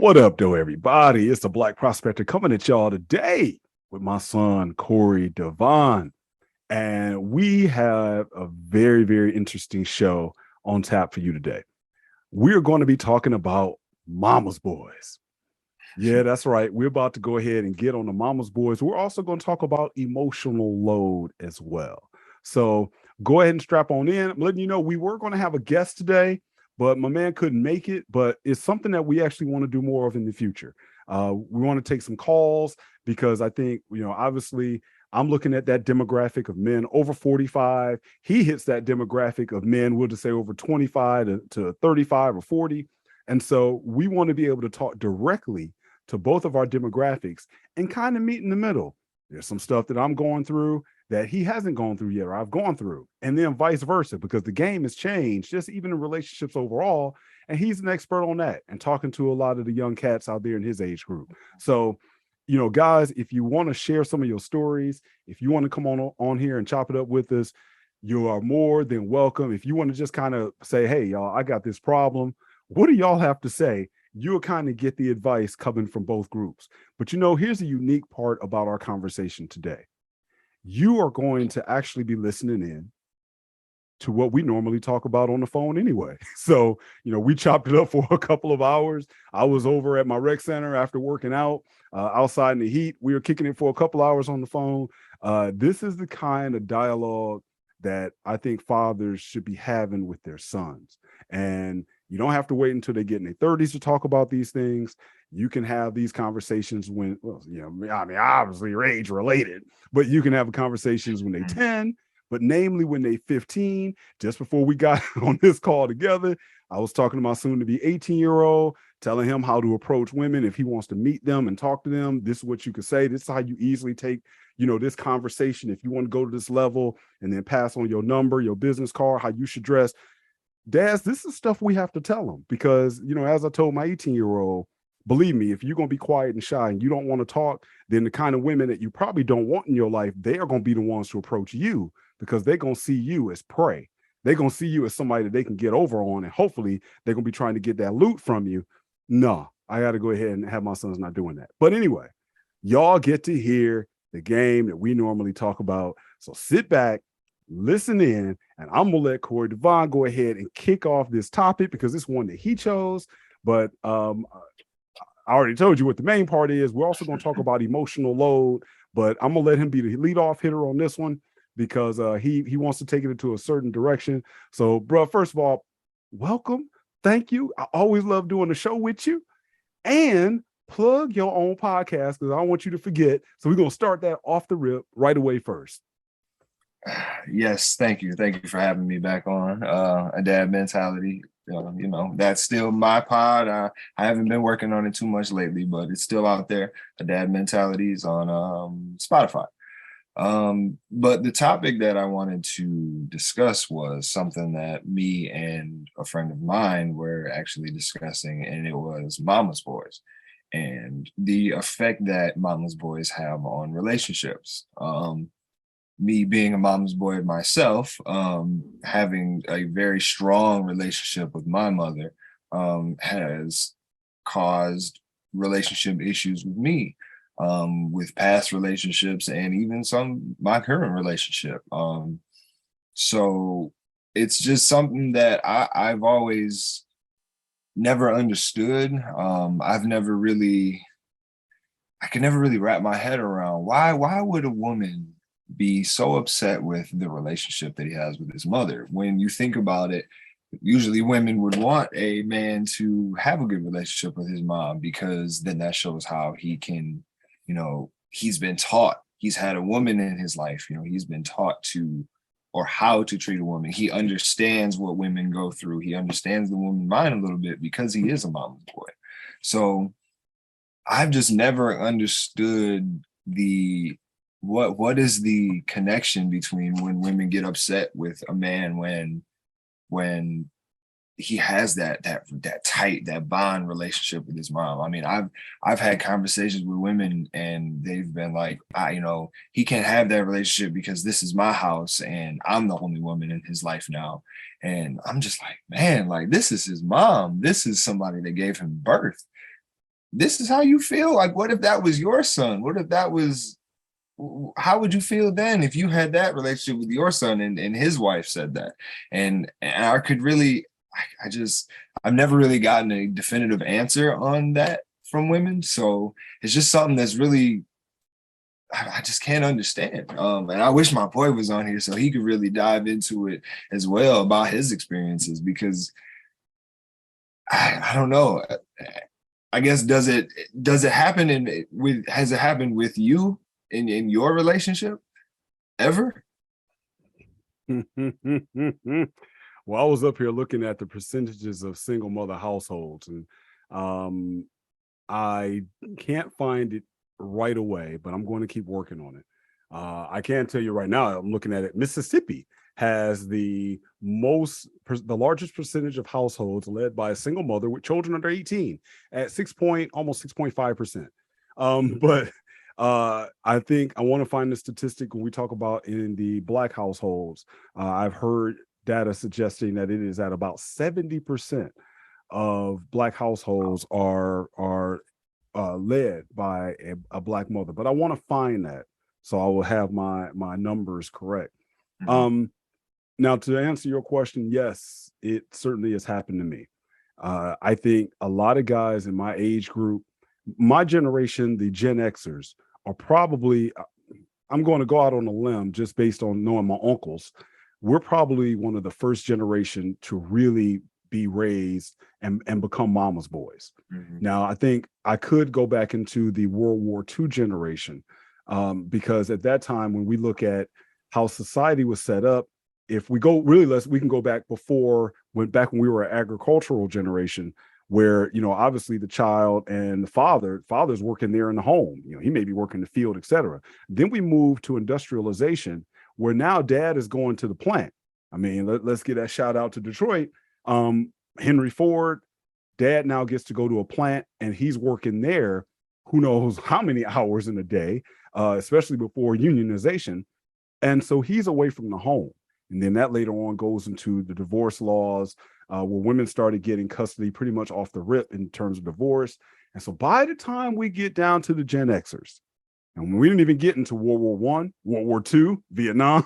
What up, though, everybody? It's the Black Prospector coming at y'all today with my son, Kory Devon. And we have a very, very interesting show on tap for you today. We're going to be talking about mama's boys. Yeah, that's right. We're about to go ahead and get on the mama's boys. We're also going to talk about emotional load as well. So go ahead and strap on in. I'm letting you know we were going to have a guest today, but my man couldn't make it. But it's something that we actually want to do more of in the future. We want to take some calls because I think, obviously I'm looking at that demographic of men over 45. He hits that demographic of men, we'll just say over 25 to 35 or 40. And so we want to be able to talk directly to both of our demographics and kind of meet in the middle. There's some stuff that I'm going through that he hasn't gone through yet, or I've gone through, and then vice versa, because the game has changed, just even in relationships overall. And he's an expert on that and talking to a lot of the young cats out there in his age group. So, guys, if you want to share some of your stories, if you want to come on here and chop it up with us, you are more than welcome. If you want to just kind of say, hey, y'all, I got this problem. What do y'all have to say? You'll kind of get the advice coming from both groups. But here's the unique part about our conversation today. You are going to actually be listening in to what we normally talk about on the phone anyway. So, we chopped it up for a couple of hours. I was over at my rec center after working out outside in the heat. We were kicking it for a couple hours on the phone. This is the kind of dialogue that I think fathers should be having with their sons. And you don't have to wait until they get in their 30s to talk about these things. You can have these conversations when, obviously you're age related, but you can have conversations when they're 10, but namely when they're 15. Just before we got on this call together, I was talking to my soon to be 18-year-old, telling him how to approach women if he wants to meet them and talk to them. This is what you could say. This is how you easily take, this conversation. If you want to go to this level and then pass on your number, your business card, how you should dress. Dads, this is stuff we have to tell them because, as I told my 18-year-old, believe me, if you're going to be quiet and shy and you don't want to talk, then the kind of women that you probably don't want in your life, they are going to be the ones to approach you because they're going to see you as prey. They're going to see you as somebody that they can get over on, and hopefully they're going to be trying to get that loot from you. No, I got to go ahead and have my sons not doing that. But anyway, y'all get to hear the game that we normally talk about. So sit back, listen in, and I'm gonna let Kory Devon go ahead and kick off this topic because it's one that he chose. But I already told you what the main part is. We're also gonna talk about emotional load, but I'm gonna let him be the leadoff hitter on this one because he wants to take it into a certain direction. So, bro, first of all, welcome. Thank you. I always love doing the show with you. And plug your own podcast because I don't want you to forget. So we're gonna start that off the rip right away first. Yes, thank you. Thank you for having me back on A Dad Mentality. That's still my pod. I haven't been working on it too much lately, but it's still out there. A Dad Mentality is on Spotify. But the topic that I wanted to discuss was something that me and a friend of mine were actually discussing, and it was mama's boys and the effect that mama's boys have on relationships. Me being a mama's boy myself, having a very strong relationship with my mother has caused relationship issues with me, with past relationships and even my current relationship. So it's just something that I've always never understood. I could never really wrap my head around why would a woman be so upset with the relationship that he has with his mother. When you think about it, usually women would want a man to have a good relationship with his mom because then that shows how he can, he's been taught, he's had a woman in his life, he's been taught or how to treat a woman. He understands what women go through. He understands the woman mind a little bit because he is a mama's boy. So I've just never understood what is the connection between when women get upset with a man when he has that tight, that bond relationship with his mom. I mean, I've had conversations with women and they've been like, he can't have that relationship because this is my house and I'm the only woman in his life now. And I'm just like, man, like this is his mom. This is somebody that gave him birth. this is how you feel? Like, what if that was your son? What if that was, how would you feel then if you had that relationship with your son and his wife said that? And I could really, I just, I've never really gotten a definitive answer on that from women. So it's just something that's really, I just can't understand. And I wish my boy was on here so he could really dive into it as well about his experiences, because I don't know. I guess does it happen has it happened with you in your relationship ever? Well, I was up here looking at the percentages of single mother households, and I can't find it right away, but I'm going to keep working on it. I can tell you right now, I'm looking at it. Mississippi has the largest percentage of households led by a single mother with children under 18 at almost 6.5%. But I think I want to find the statistic when we talk about in the Black households. I've heard data suggesting that it is at about 70% of Black households are led by a Black mother. But I want to find that, so I will have my numbers correct. Mhm. Now, to answer your question, yes, it certainly has happened to me. I think a lot of guys in my age group, my generation, the Gen Xers, are probably, I'm going to go out on a limb just based on knowing my uncles. We're probably one of the first generation to really be raised and become mama's boys. Mhm. Now, I think I could go back into the World War II generation, because at that time, when we look at how society was set up, if we go really we can go back back when we were an agricultural generation, where, obviously the child and the father's working there in the home, he may be working the field, etc. Then we move to industrialization, where now dad is going to the plant. I mean, let's get that shout out to Detroit. Henry Ford, dad now gets to go to a plant and he's working there who knows how many hours in a day, especially before unionization. And so he's away from the home. And then that later on goes into the divorce laws, where women started getting custody pretty much off the rip in terms of divorce. And so by the time we get down to the Gen Xers, and we didn't even get into World War One, World War Two, Vietnam,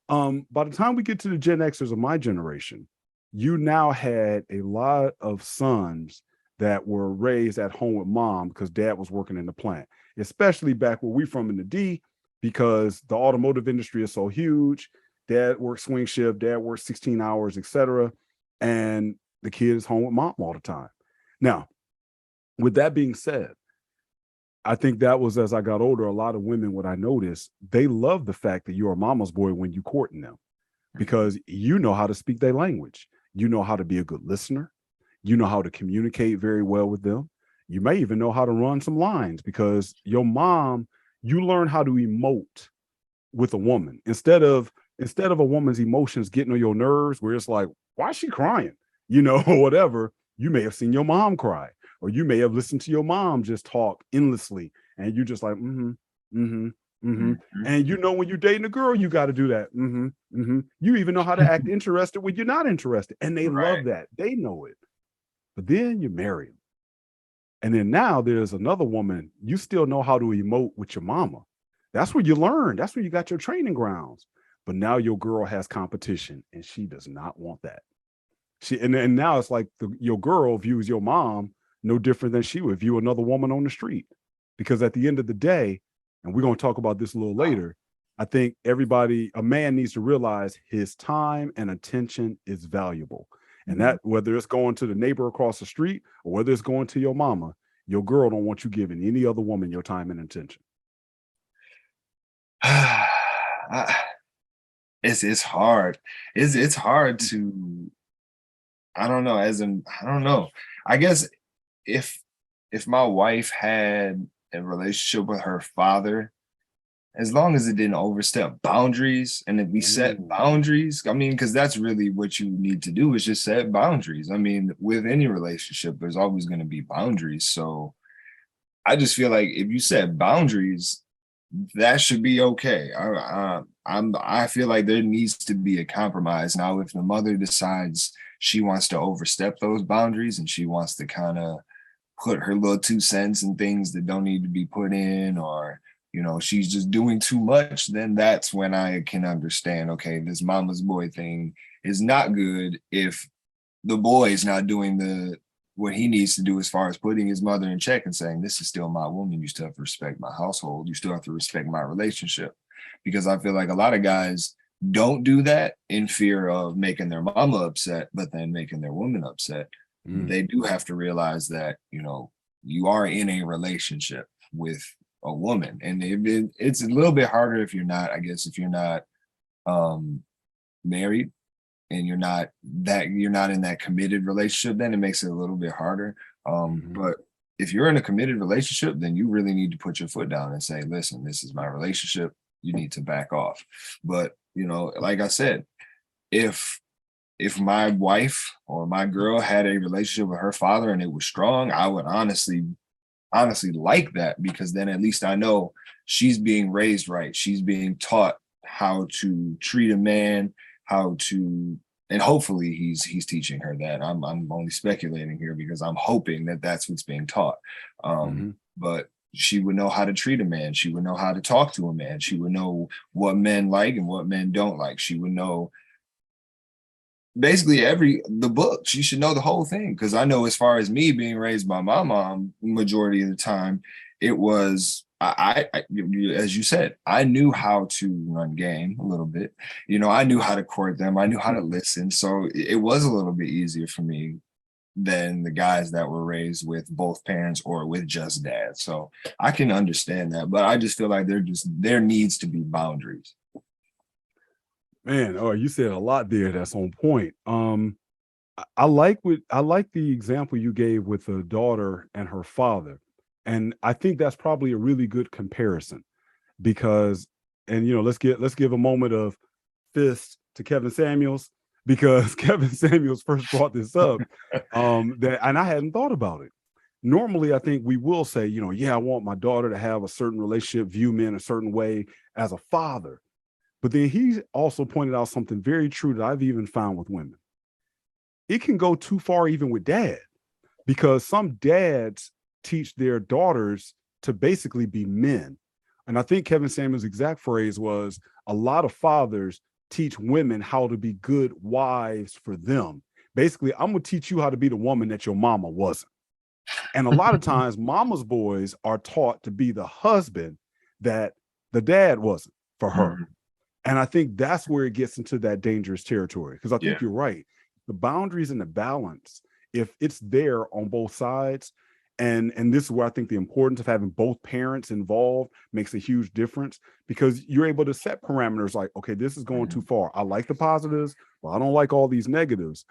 Mhm. by the time we get to the Gen Xers of my generation, you now had a lot of sons that were raised at home with mom because dad was working in the plant, especially back where we from in the D, because the automotive industry is so huge. Dad works swing shift, dad works 16 hours, etc. And the kid is home with mom all the time. Now, with that being said, I think that was, as I got older, a lot of women, what I noticed, they love the fact that you're a mama's boy when you courting them, because you know how to speak their language. You know how to be a good listener. You know how to communicate very well with them. You may even know how to run some lines, because your mom, you learn how to emote with a woman instead of a woman's emotions getting on your nerves, where it's like, why is she crying? Or whatever. You may have seen your mom cry, or you may have listened to your mom just talk endlessly, and you just like, mm-hmm, mm-hmm, mm-hmm. Mhm. And when you're dating a girl, you got to do that. Mm-hmm, mm-hmm. You even know how to act interested when you're not interested. And they Right. love that. They know it. But then you marry them. And then now there's another woman. You still know how to emote with your mama. That's where you learn. That's where you got your training grounds. But now your girl has competition and she does not want that. And now it's like your girl views your mom no different than she would view another woman on the street. Because at the end of the day, and we're going to talk about this a little later, I think a man needs to realize his time and attention is valuable. And Mhm. that, whether it's going to the neighbor across the street or whether it's going to your mama, your girl don't want you giving any other woman your time and attention. I- it's hard. It's hard to, I don't know, I don't know. I guess if if my wife had a relationship with her father, as long as it didn't overstep boundaries and if we set Ooh. boundaries, I mean, because that's really what you need to do, is just set boundaries. I mean, with any relationship, there's always going to be boundaries. So I just feel like if you set boundaries, that should be okay. I feel like there needs to be a compromise. Now, if the mother decides she wants to overstep those boundaries and she wants to kind of put her little 2 cents in things that don't need to be put in, or she's just doing too much, then that's when I can understand, okay, this mama's boy thing is not good if the boy is not doing what he needs to do as far as putting his mother in check and saying, this is still my woman. You still have to respect my household. You still have to respect my relationship. Because I feel like a lot of guys don't do that in fear of making their mama upset, but then making their woman upset. They do have to realize that, you are in a relationship with a woman. And it's a little bit harder if you're not, I guess, if you're not married, and you're not in that committed relationship, then it makes it a little bit harder. But if you're in a committed relationship, then you really need to put your foot down and say, listen, this is my relationship. You need to back off. But, like I said, if my wife or my girl had a relationship with her father and it was strong, I would honestly like that, because then at least I know she's being raised right. She's being taught how to treat a man, and hopefully he's teaching her that. I'm only speculating here because I'm hoping that that's what's being taught. But she would know how to treat a man. She would know how to talk to a man. She would know what men like and what men don't like. She would know basically the book. She should know the whole thing. Because I know, as far as me being raised by my mom, majority of the time, it was, I as you said, I knew how to run game a little bit. I knew how to court them. I knew how to listen. So it was a little bit easier for me than the guys that were raised with both parents or with just dad. So I can understand that, but I just feel like there needs to be boundaries. Man, oh, you said a lot there that's on point. I like the example you gave with the daughter and her father. And I think that's probably a really good comparison, because, and let's give a moment of fist to Kevin Samuels, because Kevin Samuels first brought this up, and I hadn't thought about it. Normally, I think we will say, yeah, I want my daughter to have a certain relationship, view men a certain way as a father. But then he also pointed out something very true that I've even found with women. It can go too far even with dad, because some dads teach their daughters to basically be men. And I think Kevin Samuels' exact phrase was, a lot of fathers teach women how to be good wives for them. Basically, I'm going to teach you how to be the woman that your mama wasn't. And a lot of times, mama's boys are taught to be the husband that the dad wasn't for her. And I think that's where it gets into that dangerous territory, because I think you're right. The boundaries and the balance, if it's there on both sides, and this is where I think the importance of having both parents involved makes a huge difference, because you're able to set parameters like, okay, this is going too far. I like the positives, but I don't like all these negatives.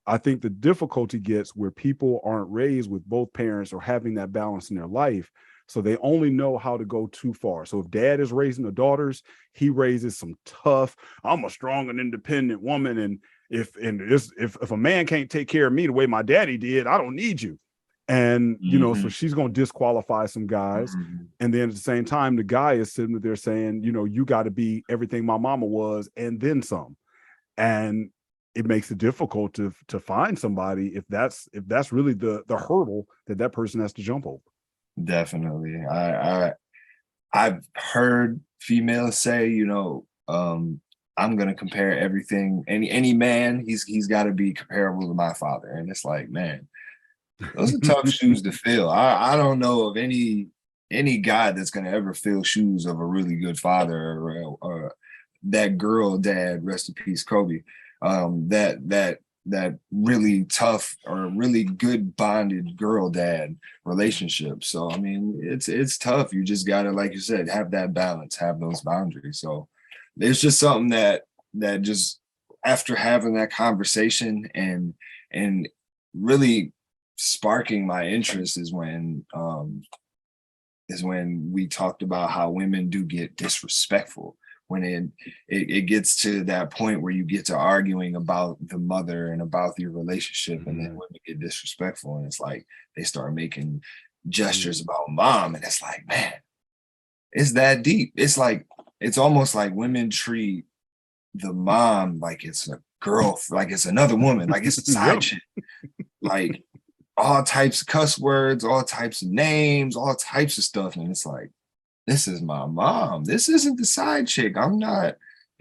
I think the difficulty gets where people aren't raised with both parents or having that balance in their life. So they only know how to go too far. So if dad is raising the daughters, he raises some tough, I'm a strong and independent woman. And if a man can't take care of me the way my daddy did, I don't need you. And, so she's going to disqualify some guys. And then at the same time, the guy is sitting there saying, you got to be everything my mama was and then some. And it makes it difficult to find somebody if that's really the hurdle that person has to jump over. Definitely. I've heard females say, I'm gonna compare everything. Any man, he's got to be comparable to my father. And it's like, man, those are tough shoes to fill. I don't know of any guy that's gonna ever fill shoes of a really good father, or that girl dad, rest in peace, Kobe. That really tough or really good bonded girl dad relationship. So I mean, it's tough. You just gotta, like you said, have that balance, have those boundaries. So it's just something that just, after having that conversation and really sparking my interest, is when we talked about how women do get disrespectful, when it gets to that point where you get to arguing about the mother and about your relationship, and then women get disrespectful, and it's like they start making gestures about mom, and it's like, man, it's that deep. It's like, it's almost like women treat the mom like it's a girl, like it's another woman, like it's a side chick. Like, all types of cuss words, all types of names, all types of stuff. And it's like, this is my mom. This isn't the side chick. I'm not,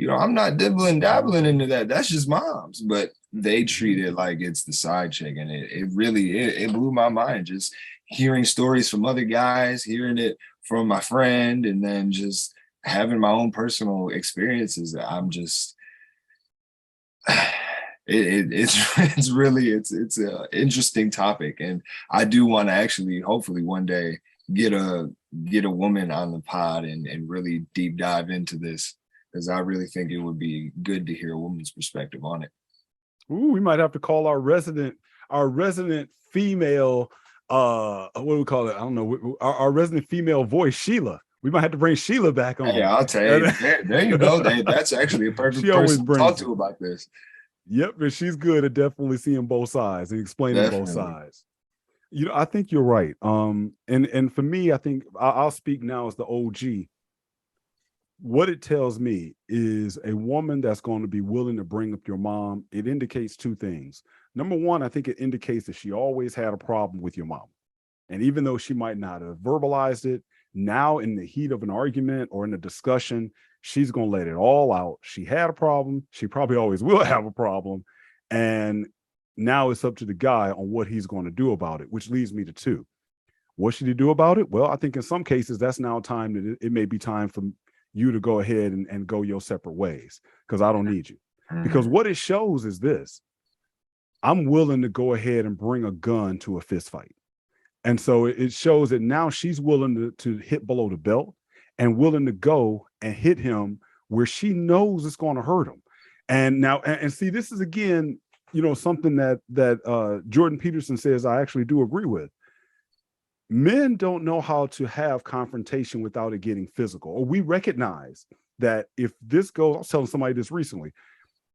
I'm not dibbling dabbling into that. That's just moms. But they treat it like it's the side chick. And it really, it blew my mind just hearing stories from other guys, hearing it from my friend, and then just having my own personal experiences. I'm just, it's really it's an interesting topic, and I do want to actually hopefully one day get a woman on the pod and really deep dive into this, because I really think it would be good to hear a woman's perspective on it. Ooh, we might have to call our resident female what do we call it? I don't know, our resident female voice, Sheila. We might have to bring Sheila back on. Hey, I'll tell you, there you go. That's actually a perfect person to talk to about this. Yep, and she's good at definitely seeing both sides and explaining both sides. I think you're right. And for me, I think I'll speak now as the OG. What it tells me is a woman that's going to be willing to bring up your mom. It indicates two things. Number one, I think it indicates that she always had a problem with your mom. And even though she might not have verbalized it, now in the heat of an argument or in a discussion, she's going to let it all out. She had a problem. She probably always will have a problem. And now it's up to the guy on what he's going to do about it, which leads me to two. What should he do about it? Well, I think in some cases, that's now time that it may be time for you to go ahead and go your separate ways, because I don't need you. Because what it shows is this: I'm willing to go ahead and bring a gun to a fist fight. And so it shows that now she's willing to hit below the belt and willing to go and hit him where she knows it's going to hurt him. And now, and see, this is again, something that Jordan Peterson says I actually do agree with. Men don't know how to have confrontation without it getting physical. Or we recognize that if this goes, I was telling somebody this recently,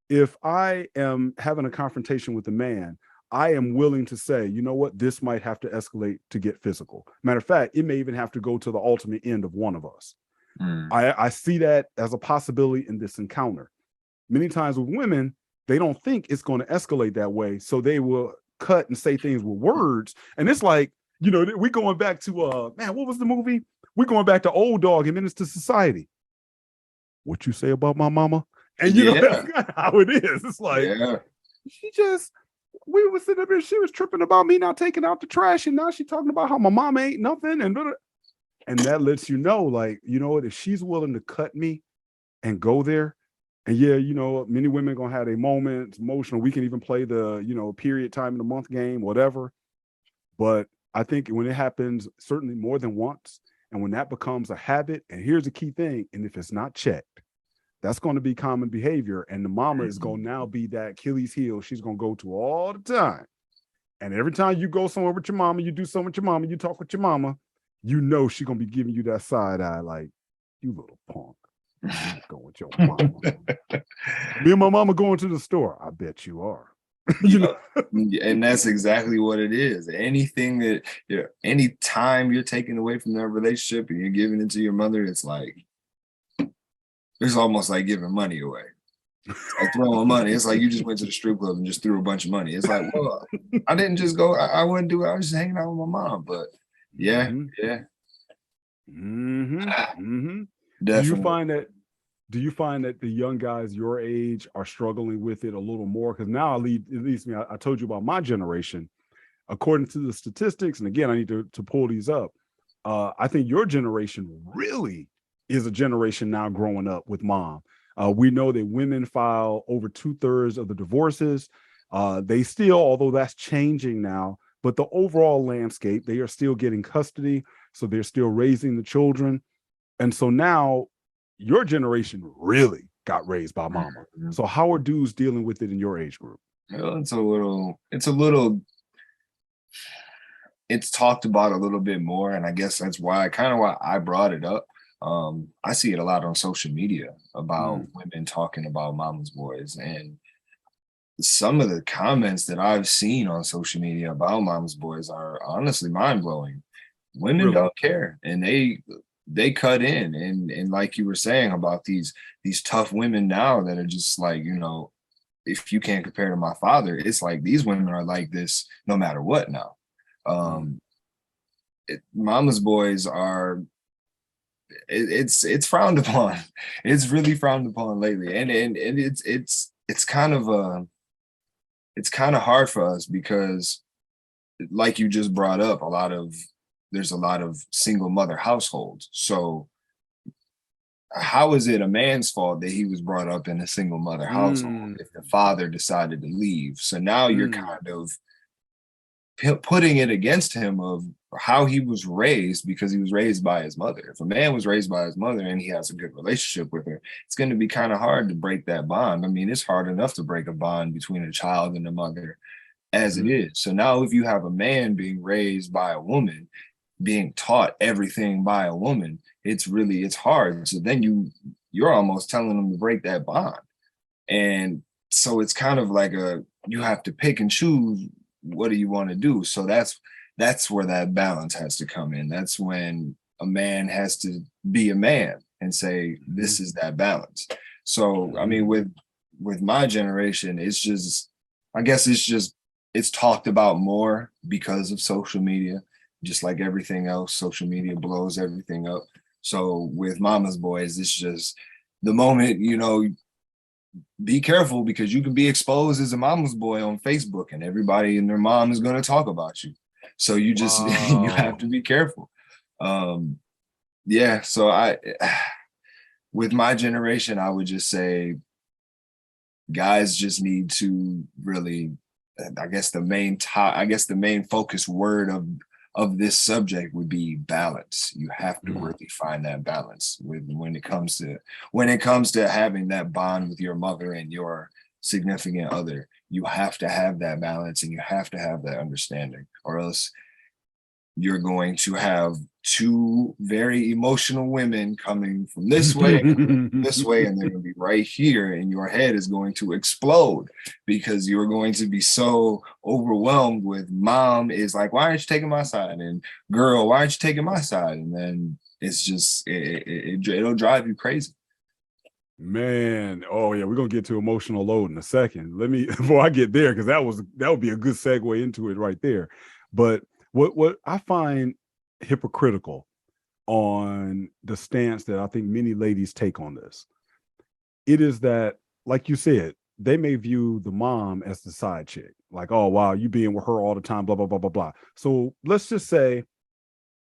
if I am having a confrontation with a man, I am willing to say, you know what, this might have to escalate to get physical. Matter of fact, it may even have to go to the ultimate end of one of us. I see that as a possibility in this encounter. Many times with women, they don't think it's going to escalate that way. So they will cut and say things with words. And it's like, we going back to, man, what was the movie? We're going back to Old Dog and Menace to Society. What you say about my mama? And that's kind of how it is. It's like, we were sitting up here, she was tripping about me not taking out the trash, and now she's talking about how my mama ain't nothing, and that lets you know, like, you know what, if she's willing to cut me and go there, and many women are gonna have their moments, emotional. We can even play the period time in the month game, whatever. But I think when it happens, certainly more than once, and when that becomes a habit, and here's the key thing, and if it's not checked, that's going to be common behavior. And the mama is going to now be that Achilles heel she's going to go to all the time. And every time you go somewhere with your mama, you do something with your mama, you talk with your mama, she's going to be giving you that side eye, like, you little punk. Go with your mama. Me and my mama going to the store. I bet you are. And that's exactly what it is. Anything that, any time you're taking away from that relationship and you're giving it to your mother, it's like, it's almost like giving money away. Like throwing money. It's like you just went to the strip club and just threw a bunch of money. It's like, well, I didn't just go. I wouldn't do it. I was just hanging out with my mom. But definitely. Do you find that the young guys your age are struggling with it a little more? Because now, at least me, I told you about my generation. According to the statistics, and again, I need to pull these up. I think your generation really is a generation now growing up with mom. We know that women file over 2/3 of the divorces. They still, although that's changing now, but the overall landscape, they are still getting custody. So they're still raising the children. And so now your generation really got raised by mama. So how are dudes dealing with it in your age group? Well, it's talked about a little bit more. And I guess that's why I brought it up. I see it a lot on social media about women talking about mama's boys, and some of the comments that I've seen on social media about mama's boys are honestly mind-blowing. Women don't care, and they cut in, and like you were saying about these tough women now that are just like, if you can't compare to my father, it's like these women are like this no matter what now. Mama's boys are, it's frowned upon. It's really frowned upon lately, and it's kind of it's kind of hard for us because, like you just brought up, there's a lot of single mother households. So how is it a man's fault that he was brought up in a single mother household if the father decided to leave? So now you're kind of putting it against him of how he was raised, because he was raised by his mother. If a man was raised by his mother and he has a good relationship with her, it's going to be kind of hard to break that bond. I mean, it's hard enough to break a bond between a child and a mother as it is. So now if you have a man being raised by a woman, being taught everything by a woman, it's hard. So then you're almost telling them to break that bond. And so it's kind of like you have to pick and choose, what do you want to do? So that's where that balance has to come in. That's when a man has to be a man and say, this is that balance. So I mean, with my generation, I guess it's talked about more because of social media. Just like everything else, social media blows everything up. So with Mama's boys, it's just the moment, be careful, because you can be exposed as a mama's boy on Facebook, and everybody and their mom is going to talk about you. So you just you have to be careful. Yeah. So with my generation, I would just say guys just need to really, I guess the main focus word of this subject would be balance. You have to really find that balance when it comes to having that bond with your mother and your significant other. You have to have that balance, and you have to have that understanding, or else you're going to have two very emotional women coming from this way and coming from this way, and they're going to be right here, and your head is going to explode because you're going to be so overwhelmed with mom is like, why aren't you taking my side? And girl, why aren't you taking my side? And then it's just, it'll drive you crazy. Man, oh yeah, we're gonna get to emotional load in a second. Let me before I get there, because that would be a good segue into it right there. But what I find hypocritical on the stance that I think many ladies take on this, it is that, like you said, they may view the mom as the side chick, like, oh wow, you being with her all the time, blah blah blah blah blah. So let's just say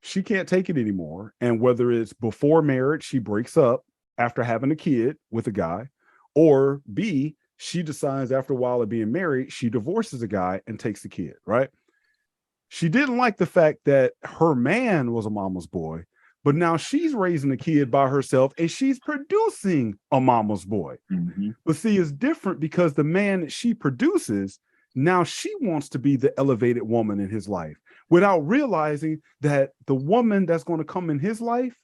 she can't take it anymore, and whether it's before marriage, she breaks up after having a kid with a guy, or B, she decides after a while of being married, she divorces a guy and takes the kid, right? She didn't like the fact that her man was a mama's boy, but now she's raising a kid by herself and she's producing a mama's boy. But see, it's different because the man that she produces, now she wants to be the elevated woman in his life without realizing that the woman that's going to come in his life,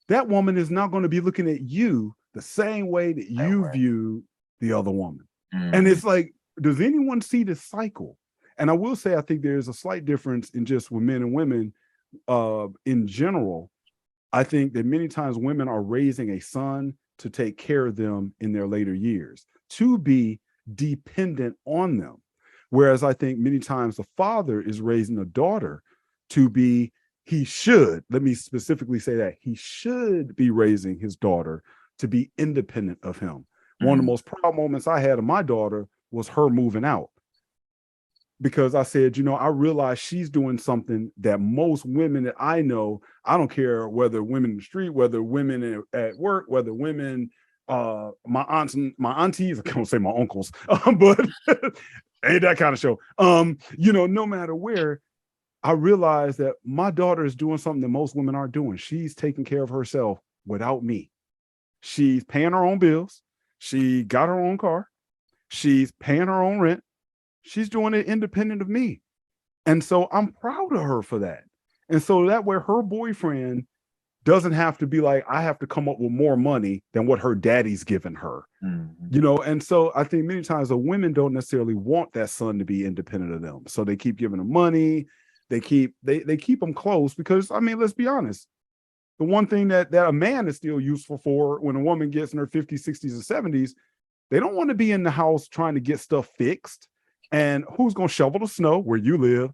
that woman is not going to be looking at you the same way that you view the other woman. And it's like, does anyone see this cycle? And I will say, I think there's a slight difference in just with men and women in general. I think that many times women are raising a son to take care of them in their later years, to be dependent on them. Whereas I think many times the father is raising a daughter to be, let me specifically say that, he should be raising his daughter to be independent of him. One of the most proud moments I had of my daughter was her moving out. Because I said, I realize she's doing something that most women that I know, I don't care whether women in the street, whether women at work, whether women, my aunts and my aunties, I can't say my uncles, but ain't that kind of show. No matter where, I realize that my daughter is doing something that most women aren't doing. She's taking care of herself without me. She's paying her own bills. She got her own car. She's paying her own rent. She's doing it independent of me. And so I'm proud of her for that. And so that way her boyfriend doesn't have to be like, I have to come up with more money than what her daddy's giving her. And so I think many times the women don't necessarily want that son to be independent of them. So they keep giving them money. They keep them close because, I mean, let's be honest. The one thing that a man is still useful for when a woman gets in her 50s, 60s, and 70s, they don't want to be in the house trying to get stuff fixed. And who's going to shovel the snow where you live?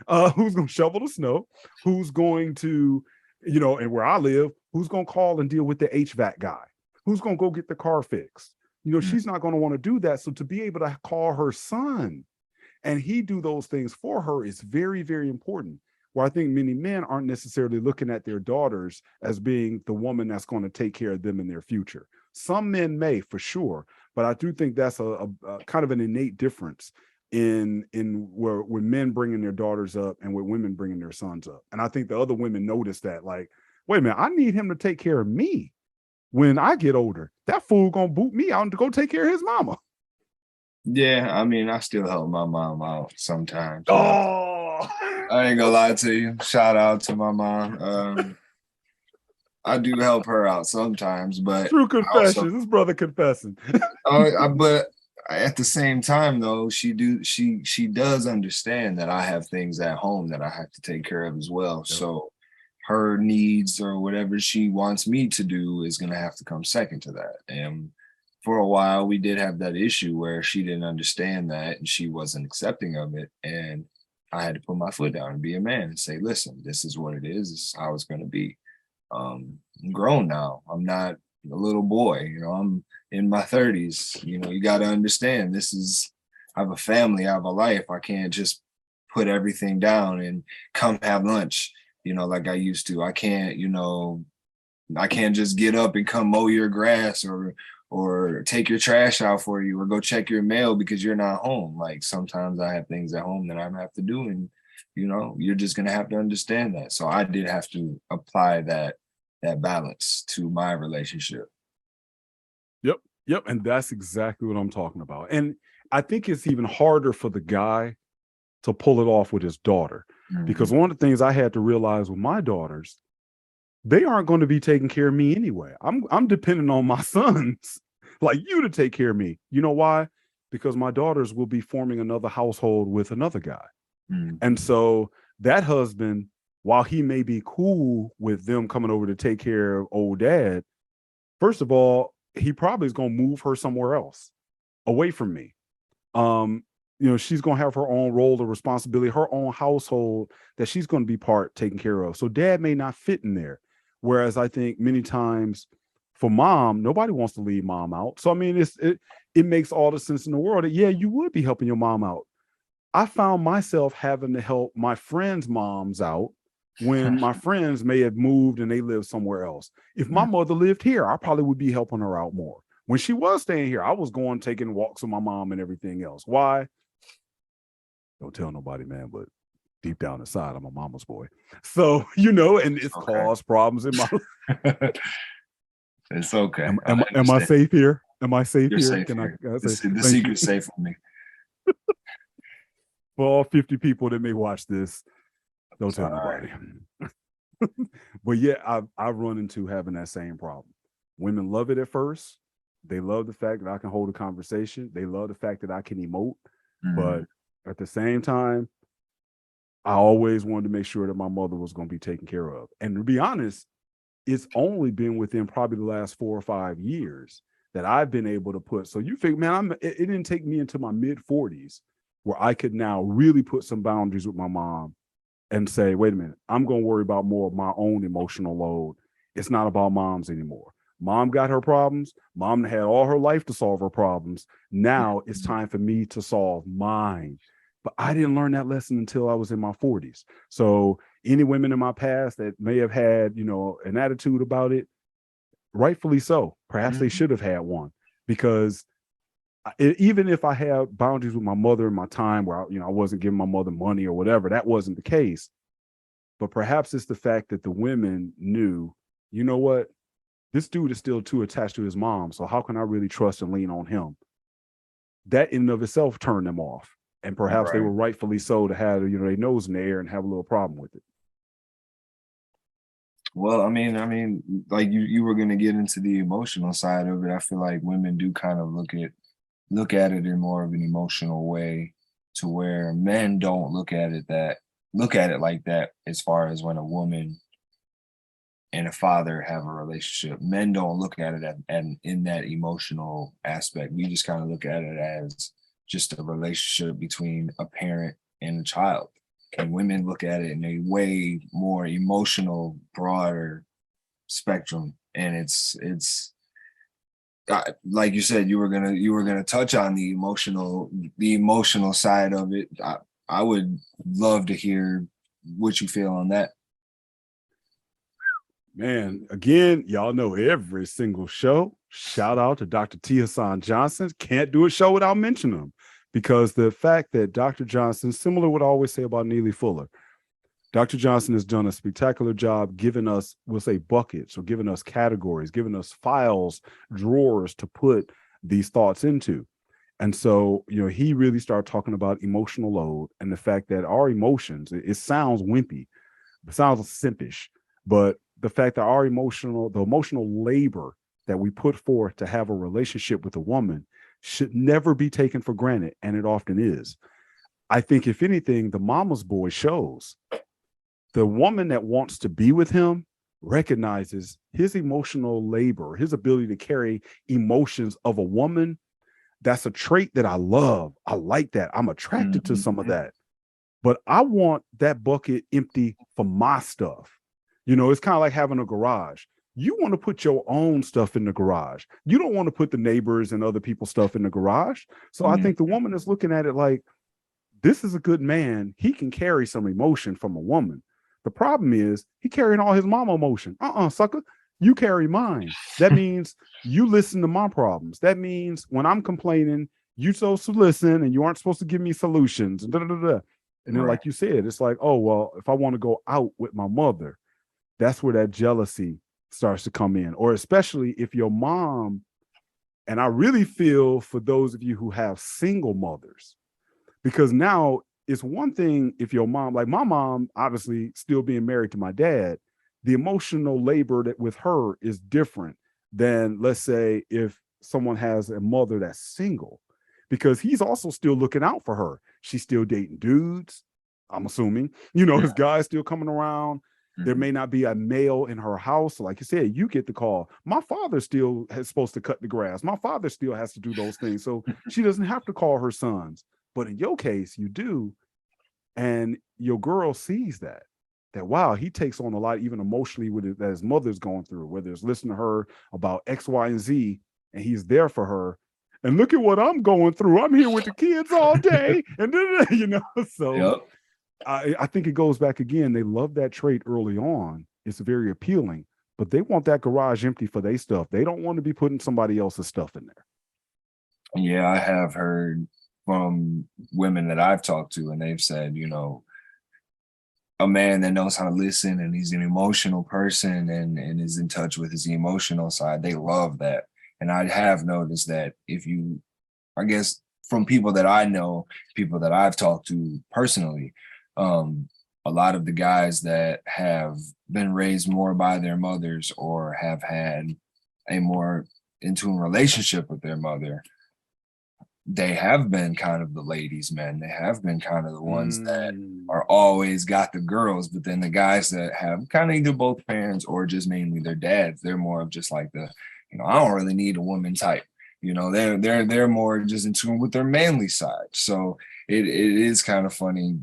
Who's going to shovel the snow? Who's going to, and where I live, who's going to call and deal with the HVAC guy? Who's going to go get the car fixed? She's not going to want to do that. So to be able to call her son and he do those things for her is very, very important. Where I think many men aren't necessarily looking at their daughters as being the woman that's going to take care of them in their future. Some men may, for sure, but I do think that's a kind of an innate difference in where when men bringing their daughters up and with women bringing their sons up. And I think the other women notice that, like, wait a minute, I need him to take care of me when I get older. That fool gonna boot me out to go take care of his mama. Yeah, I mean, I still help my mom out sometimes. Oh, I ain't gonna lie to you. Shout out to my mom. I do help her out sometimes, but true confession. This brother confessing. But at the same time, though, she does understand that I have things at home that I have to take care of as well. Yep. So her needs or whatever she wants me to do is gonna have to come second to that. And for a while, we did have that issue where she didn't understand that and she wasn't accepting of it. And I had to put my foot down and be a man and say, listen, this is what it is. This is how it's going to be. I'm grown now. I'm not a little boy. I'm in my 30s. You got to understand I have a family. I have a life. I can't just put everything down and come have lunch, like I used to. I can't just get up and come mow your grass or take your trash out for you or go check your mail because you're not home. Like sometimes I have things at home that I have to do, and you're just gonna have to understand that. So I did have to apply that balance to my relationship. Yep. And that's exactly what I'm talking about. And I think it's even harder for the guy to pull it off with his daughter, because one of the things I had to realize with my daughters, they aren't going to be taking care of me anyway. I'm depending on my sons like you to take care of me. You know why? Because my daughters will be forming another household with another guy. And so that husband, while he may be cool with them coming over to take care of old dad, first of all, he probably is going to move her somewhere else away from me. She's going to have her own role of responsibility, her own household that she's going to be taken care of. So dad may not fit in there. Whereas I think many times for mom, nobody wants to leave mom out. So, I mean, it makes all the sense in the world that, yeah, you would be helping your mom out. I found myself having to help my friends' moms out when my friends may have moved and they live somewhere else. If my mother lived here, I probably would be helping her out more. When she was staying here, I was going, taking walks with my mom and everything else. Why? Don't tell nobody, man, but deep down inside, I'm a mama's boy. So, and it's caused problems in my life. It's okay. Am I safe here? Am I safe You're here? Safe Can here. I say, the secret's safe for me. For all 50 people that may watch this, don't tell nobody. But yeah, I've run into having that same problem. Women love it at first. They love the fact that I can hold a conversation. They love the fact that I can emote. But at the same time, I always wanted to make sure that my mother was going to be taken care of. And to be honest, it's only been within probably the last 4 or 5 years that I've been able to put. So you think, man, it didn't take me into my mid 40s where I could now really put some boundaries with my mom and say, wait a minute, I'm going to worry about more of my own emotional load. It's not about mom's anymore. Mom got her problems. Mom had all her life to solve her problems. Now it's time for me to solve mine. But I didn't learn that lesson until I was in my 40s. So any women in my past that may have had, an attitude about it, rightfully so. Perhaps they should have had one, because even if I had boundaries with my mother in my time where, I wasn't giving my mother money or whatever, that wasn't the case. But perhaps it's the fact that the women knew, you know what, this dude is still too attached to his mom. So how can I really trust and lean on him? That in and of itself turned them off. And perhaps they were rightfully so to have, their nose in the air and have a little problem with it. Well, I mean, like you were going to get into the emotional side of it. I feel like women do kind of look at it in more of an emotional way, to where men don't look at it like that. As far as when a woman and a father have a relationship, men don't look at it and in that emotional aspect. We just kind of look at it as just a relationship between a parent and a child. and women look at it in a way more emotional, broader spectrum. And it's like you said, you were gonna touch on the emotional side of it. I would love to hear what you feel on that. Man, again, y'all know every single show. Shout out to Dr. T. Hassan Johnson. Can't do a show without mentioning him, because the fact that Dr. Johnson, similar to what I always say about Neely Fuller, Dr. Johnson has done a spectacular job giving us, we'll say, buckets, or giving us categories, giving us files, drawers to put these thoughts into. And so, he really started talking about emotional load and the fact that our emotions, it sounds wimpy, it sounds simpish, but the fact that the emotional labor that we put forth to have a relationship with a woman should never be taken for granted. And it often is. I think, if anything, the mama's boy shows the woman that wants to be with him recognizes his emotional labor, his ability to carry emotions of a woman. That's a trait that I love. I like that. I'm attracted to some of that. But I want that bucket empty for my stuff. It's kind of like having a garage. You want to put your own stuff in the garage. You don't want to put the neighbors and other people's stuff in the garage. So I think the woman is looking at it like, this is a good man. He can carry some emotion from a woman. The problem is he carrying all his mama emotion. Sucker, you carry mine. That means you listen to my problems. That means when I'm complaining, you supposed to listen, and you aren't supposed to give me solutions. And then, like you said, it's like, oh, well, if I want to go out with my mother, that's where that jealousy starts to come in. Or especially if your mom, and I really feel for those of you who have single mothers, because now it's one thing if your mom, like my mom, obviously still being married to my dad, the emotional labor that with her is different than, let's say, if someone has a mother that's single, because he's also still looking out for her. She's still dating dudes, I'm assuming, his guy's still coming around. There may not be a male in her house. So like you said, you get the call. My father still is supposed to cut the grass. My father still has to do those things. So she doesn't have to call her sons. But in your case, you do. And your girl sees that wow, he takes on a lot, even emotionally, with it that his mother's going through, whether it's listening to her about X, Y, and Z, and he's there for her. And look at what I'm going through. I'm here with the kids all day. And then, so Yep. I think it goes back again. They love that trait early on. It's very appealing, but they want that garage empty for their stuff. They don't want to be putting somebody else's stuff in there. Yeah, I have heard from women that I've talked to, and they've said, a man that knows how to listen, and he's an emotional person and is in touch with his emotional side, they love that. And I have noticed that I guess from people that I know, people that I've talked to personally, a lot of the guys that have been raised more by their mothers or have had a more in tune relationship with their mother, they have been kind of the ladies' men. They have been kind of the ones that are always got the girls, but then the guys that have kind of either both parents or just mainly their dads, they're more of just like the, I don't really need a woman type. They're more just in tune with their manly side. So it is kind of funny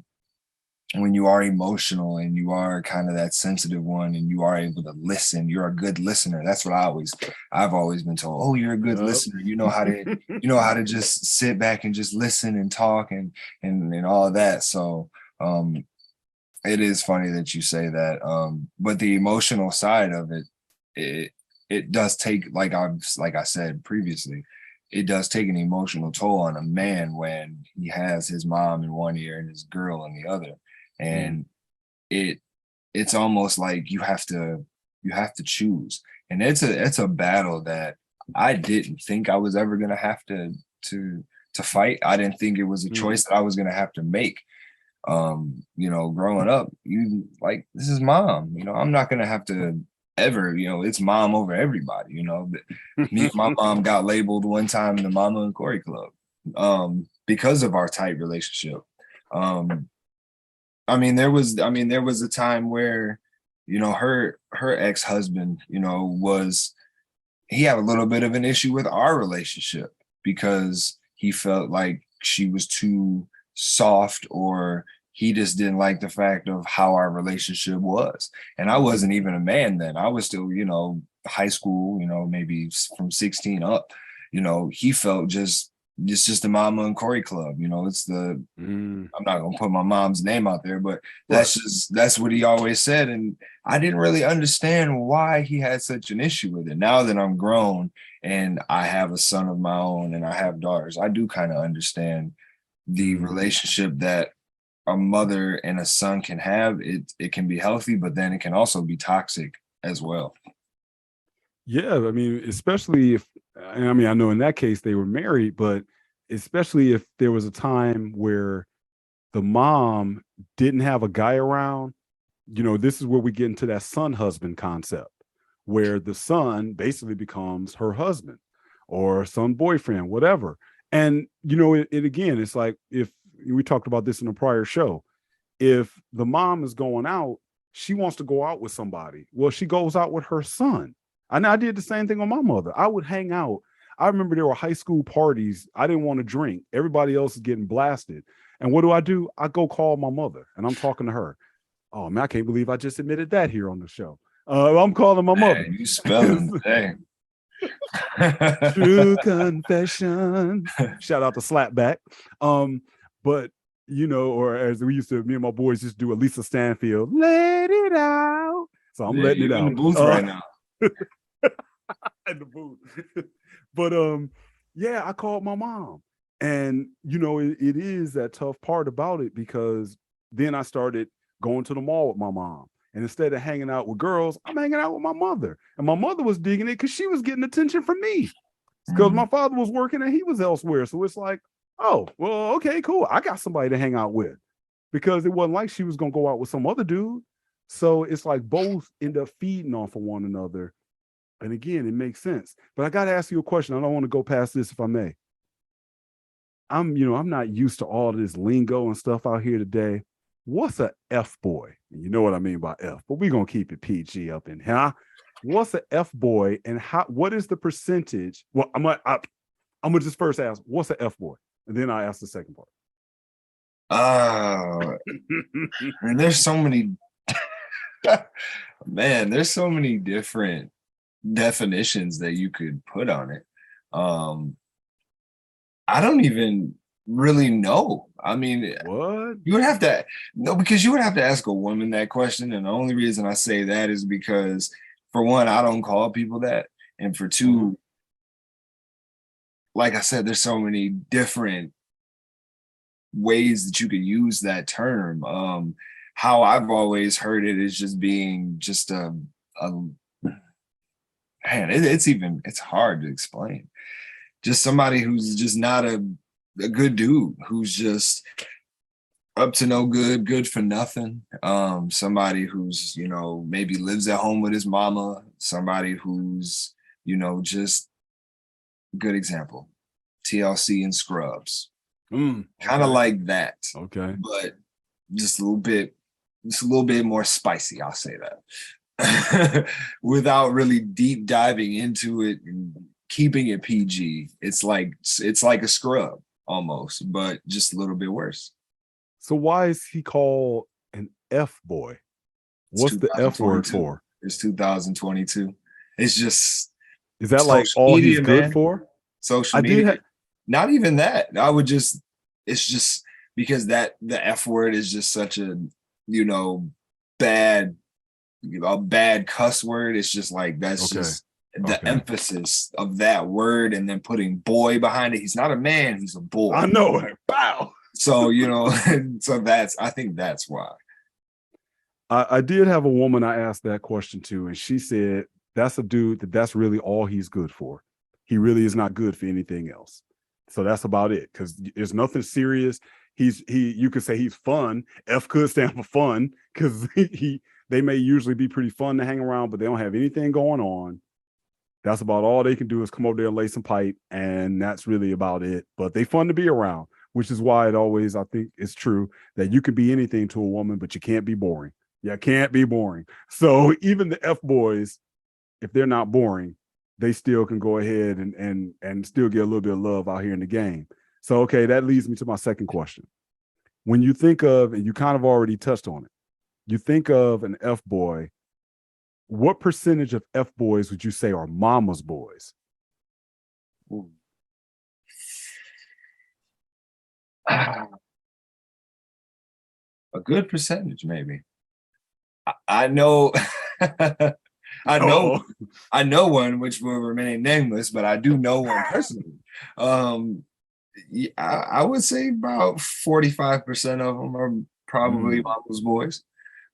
when you are emotional and you are kind of that sensitive one and you are able to listen. You're a good listener. That's what I've always been told. Oh, you're a good listener. You know how to just sit back and just listen and talk and all of that. So it is funny that you say that. But the emotional side of it does take, like I said previously, it does take an emotional toll on a man when he has his mom in one ear and his girl in the other. And it's almost like you have to choose. And it's a battle that I didn't think I was ever gonna have to fight. I didn't think it was a choice that I was gonna have to make. Growing up, this is mom. I'm not gonna have to ever, it's mom over everybody. Me and my mom got labeled one time in the Momma and Kory Club because of our tight relationship. There was a time where, her ex-husband, he had a little bit of an issue with our relationship because he felt like she was too soft, or he just didn't like the fact of how our relationship was. And I wasn't even a man then. I was still, high school, maybe from 16 up. He felt just it's just the Momma and Kory club. It's the I'm not gonna put my mom's name out there, but that's what he always said. And I didn't really understand why he had such an issue with it. Now that I'm grown and I have a son of my own and I have daughters, I do kind of understand the relationship that a mother and a son can have. It can be healthy, but then it can also be toxic as well. Yeah, I mean, especially if, I mean, I know in that case they were married, but especially if there was a time where the mom didn't have a guy around, this is where we get into that son husband concept, where the son basically becomes her husband or son boyfriend, whatever. And, it again, it's like, if we talked about this in a prior show, if the mom is going out, she wants to go out with somebody. Well, she goes out with her son. And I did the same thing on my mother. I would hang out. I remember there were high school parties. I didn't want to drink. Everybody else is getting blasted. And what do? I go call my mother and I'm talking to her. Oh man, I can't believe I just admitted that here on the show. I'm calling my mother. You spelling, dang. True confession. Shout out to Slapback. But or as we used to, me and my boys just do a Lisa Stanfield, let it out. So I'm letting it out. In the booth right now. In the booth. But yeah, I called my mom. And it is that tough part about it, because then I started going to the mall with my mom. And instead of hanging out with girls, I'm hanging out with my mother. And my mother was digging it because she was getting attention from me. Because my father was working and he was elsewhere. So it's like, oh, well, okay, cool. I got somebody to hang out with, because it wasn't like she was going to go out with some other dude. So it's like both end up feeding off of one another. And again, it makes sense. But I got to ask you a question. I don't want to go past this, if I may. I'm not used to all this lingo and stuff out here today. What's a F boy? And you know what I mean by F, but we're going to keep it PG up in here. What's a F boy, and what is the percentage? Well, I'm going to just first ask, what's a F boy? And then I ask the second part. And there's so many, man, there's so many different definitions that you could put on it. I don't even really know. I mean, what? You would have to, no, because you would have to ask a woman that question. And the only reason I say that is because, for one, I don't call people that. And for two, like I said, there's so many different ways that you could use that term. How I've always heard it is just being just man, it's hard to explain. Just somebody who's just not a good dude, who's just up to no good, good for nothing. Somebody who's, maybe lives at home with his mama, somebody who's, just good example, TLC and Scrubs. Kind of like that. Okay. But just a little bit more spicy, I'll say that. Without really deep diving into it and keeping it PG. It's like a scrub almost, but just a little bit worse. So why is he called an F boy? What's the F word for? It's 2022. It's just, is that like all media, he's good man. For? Social media. Not even that. It's just because the F word is just such a, bad cuss word. It's just like, that's just the emphasis of that word, and then putting boy behind it. He's not a man, he's a boy. I know. Bow. So, so I think that's why. I did have a woman I asked that question to, and she said, that's a dude that's really all he's good for. He really is not good for anything else. So that's about it, because there's nothing serious. You could say he's fun. F could stand for fun, because they may usually be pretty fun to hang around, but they don't have anything going on. That's about all they can do is come over there and lay some pipe, and that's really about it. But they fun to be around, which is why it always, I think it's true that you can be anything to a woman, but you can't be boring. You can't be boring. So even the F boys, if they're not boring, they still can go ahead and still get a little bit of love out here in the game. So, okay, that leads me to my second question. when you think of, and you kind of already touched on it, you think of an F boy, what percentage of F boys would you say are mama's boys? Ooh. A good percentage, maybe. I know, I know, I know one which will remain nameless, but I do know one personally. I would say about 45% of them are probably mama's boys.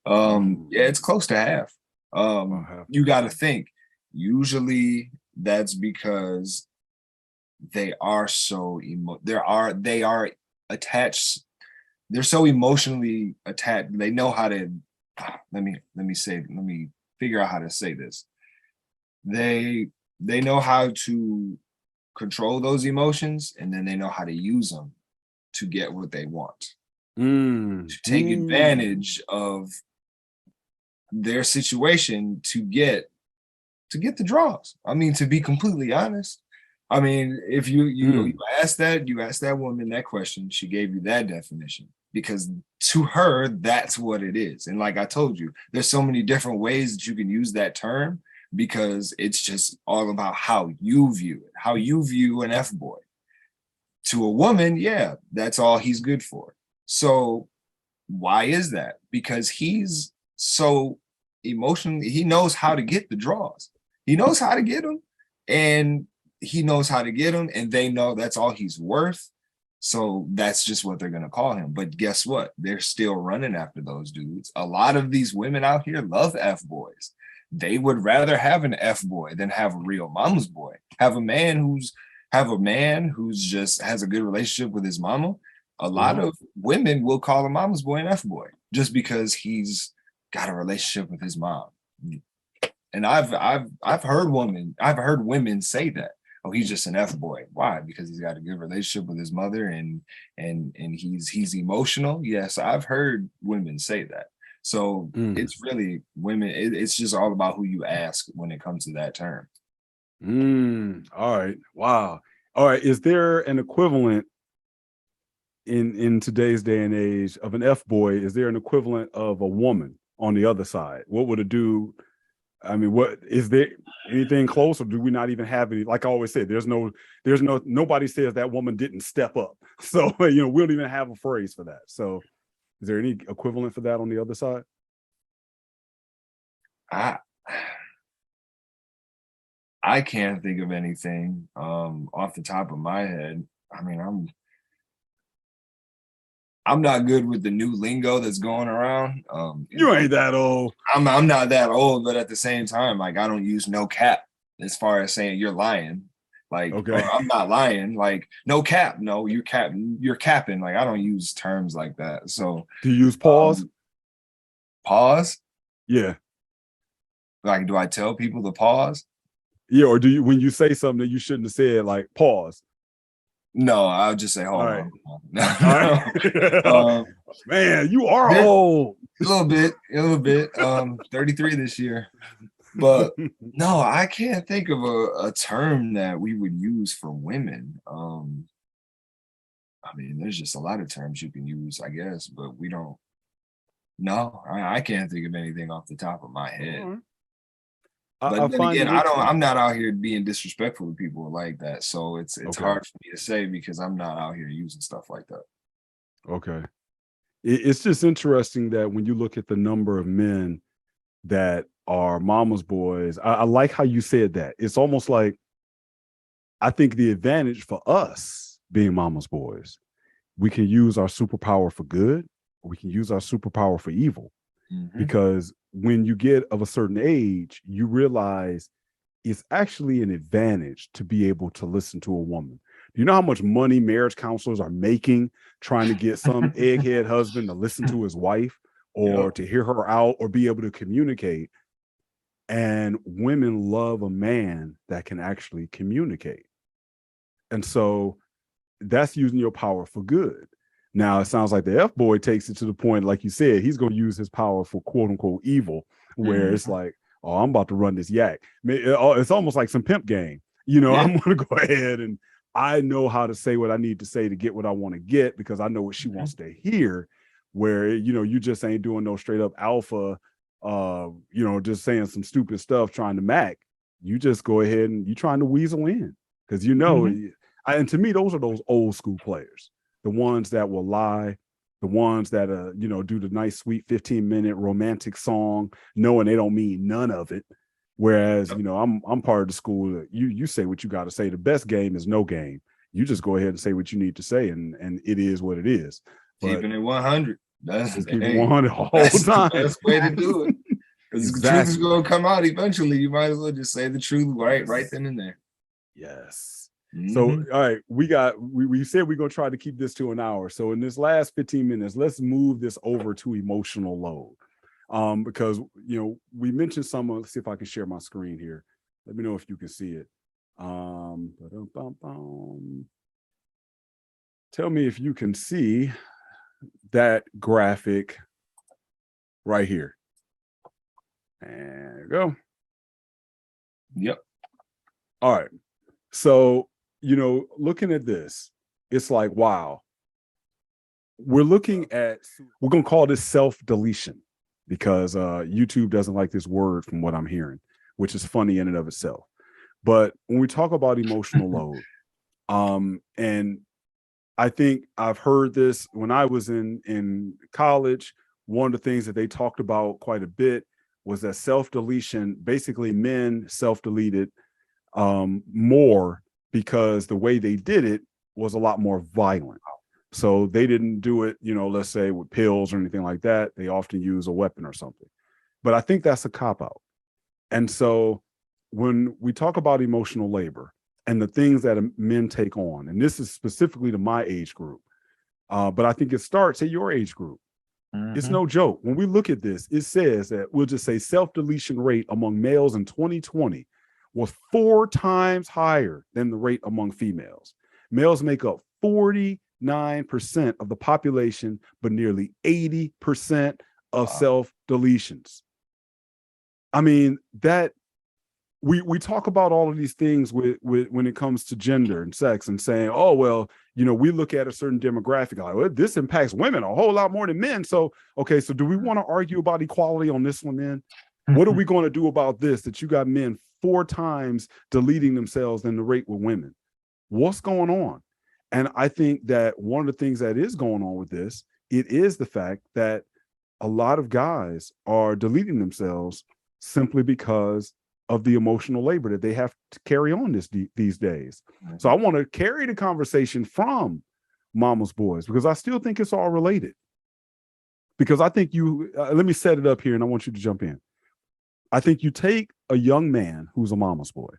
Yeah, it's close to half. You got to think. Usually, that's because they are so they are attached. They're so emotionally attached. They know how to. Let me figure out how to say this. They know how to control those emotions, and then they know how to use them to get what they want. To take advantage of their situation to get the draws. I mean, to be completely honest, I mean, if you ask that woman that question, she gave you that definition, because to her, that's what it is. And like I told you, there's so many different ways that you can use that term, because it's just all about how you view it, how you view an F boy. To a woman, yeah, that's all he's good for. So why is that? Because he's so emotionally, he knows how to get the draws. He knows how to get them, and they know that's all he's worth. So that's just what they're going to call him. But guess what? They're still running after those dudes. A lot of these women out here love F boys. They would rather have an F boy than have a real mama's boy. Have a man who's just has a good relationship with his mama. A lot of women will call a mama's boy an F boy just because he's got a relationship with his mom. And I've heard women say that. Oh, he's just an F boy. Why? Because he's got a good relationship with his mother, and he's emotional. Yes, I've heard women say that. So it's really women. It's just all about who you ask when it comes to that term. All right. Wow. All right. Is there an equivalent in today's day and age of an F boy? Is there an equivalent of a woman on the other side? What would a dude? I mean, what is there anything close, or do we not even have any? Like I always say, nobody says that woman didn't step up. So, we don't even have a phrase for that. So is there any equivalent for that on the other side? I can't think of anything off the top of my head. I mean, I'm not good with the new lingo that's going around. You ain't that old. I'm not that old, but at the same time, like, I don't use no cap as far as saying you're lying. Like, okay, I'm not lying. Like, no cap. No, you're capping. Like, I don't use terms like that. So do you use pause? Pause? Yeah. Like, do I tell people to pause? Yeah, or do you, when you say something that you shouldn't have said, like pause? No, I'll just say, hold on. No. Man, you are old. A little bit. 33 this year. But no, I can't think of a term that we would use for women. I mean, there's just a lot of terms you can use, I guess, but we don't. No, I can't think of anything off the top of my head. But then again, I'm not out here being disrespectful to people like that. So it's hard for me to say, because I'm not out here using stuff like that. Okay. It's just interesting that when you look at the number of men that are mama's boys, I like how you said that. It's almost like, I think the advantage for us being mama's boys, we can use our superpower for good, or we can use our superpower for evil. Because when you get of a certain age, you realize it's actually an advantage to be able to listen to a woman. Do you know how much money marriage counselors are making trying to get some egghead husband to listen to his wife, or to hear her out, or be able to communicate? And women love a man that can actually communicate. And so that's using your power for good. Now, it sounds like the F boy takes it to the point, like you said, he's going to use his power for quote unquote evil, where it's like, oh, I'm about to run this yak. It's almost like some pimp game. I'm going to go ahead and I know how to say what I need to say to get what I want to get because I know what she wants to hear. Where, you just ain't doing no straight up alpha, just saying some stupid stuff, trying to mac. You just go ahead and you trying to weasel in because and to me, those are those old school players, the ones that will lie, the ones that do the nice sweet 15-minute romantic song, knowing they don't mean none of it. Whereas, I'm part of the school that you say what you got to say. The best game is no game. You just go ahead and say what you need to say, and it is what it is. Keeping it 100. That's keeping 100 all the time. The best way to do it. Because exactly. The truth is going to come out eventually. You might as well just say the truth right then and there. Yes. So, all right, we said we're going to try to keep this to an hour. So in this last 15 minutes, let's move this over to emotional load. Because, we mentioned let's see if I can share my screen here. Let me know if you can see it. Tell me if you can see that graphic right here. And there you go. Yep. All right. So, looking at this, it's like, wow. We're going to call this self-deletion because YouTube doesn't like this word from what I'm hearing, which is funny in and of itself. But when we talk about emotional load, and I think I've heard this when I was in college. One of the things that they talked about quite a bit was that self-deletion, basically men self-deleted more because the way they did it was a lot more violent. So they didn't do it, let's say with pills or anything like that. They often use a weapon or something. But I think that's a cop-out. And so when we talk about emotional labor and the things that men take on, and this is specifically to my age group, but I think it starts at your age group. It's no joke. When we look at this, it says that we'll just say self-deletion rate among males in 2020 was 4 times higher than the rate among females. Males make up 49% of the population, but nearly 80% of self-deletions. I mean, that we talk about all of these things with when it comes to gender and sex and saying, oh, well, we look at a certain demographic, like, well, this impacts women a whole lot more than men. So, okay, so do we want to argue about equality on this one then? What are we going to do about this, that you got men 4 times deleting themselves than the rate with women? What's going on? And I think that one of the things that is going on with this, it is the fact that a lot of guys are deleting themselves simply because of the emotional labor that they have to carry on these days. So I want to carry the conversation from Mama's Boys because I still think it's all related. Because I think let me set it up here and I want you to jump in. I think you take a young man who's a mama's boy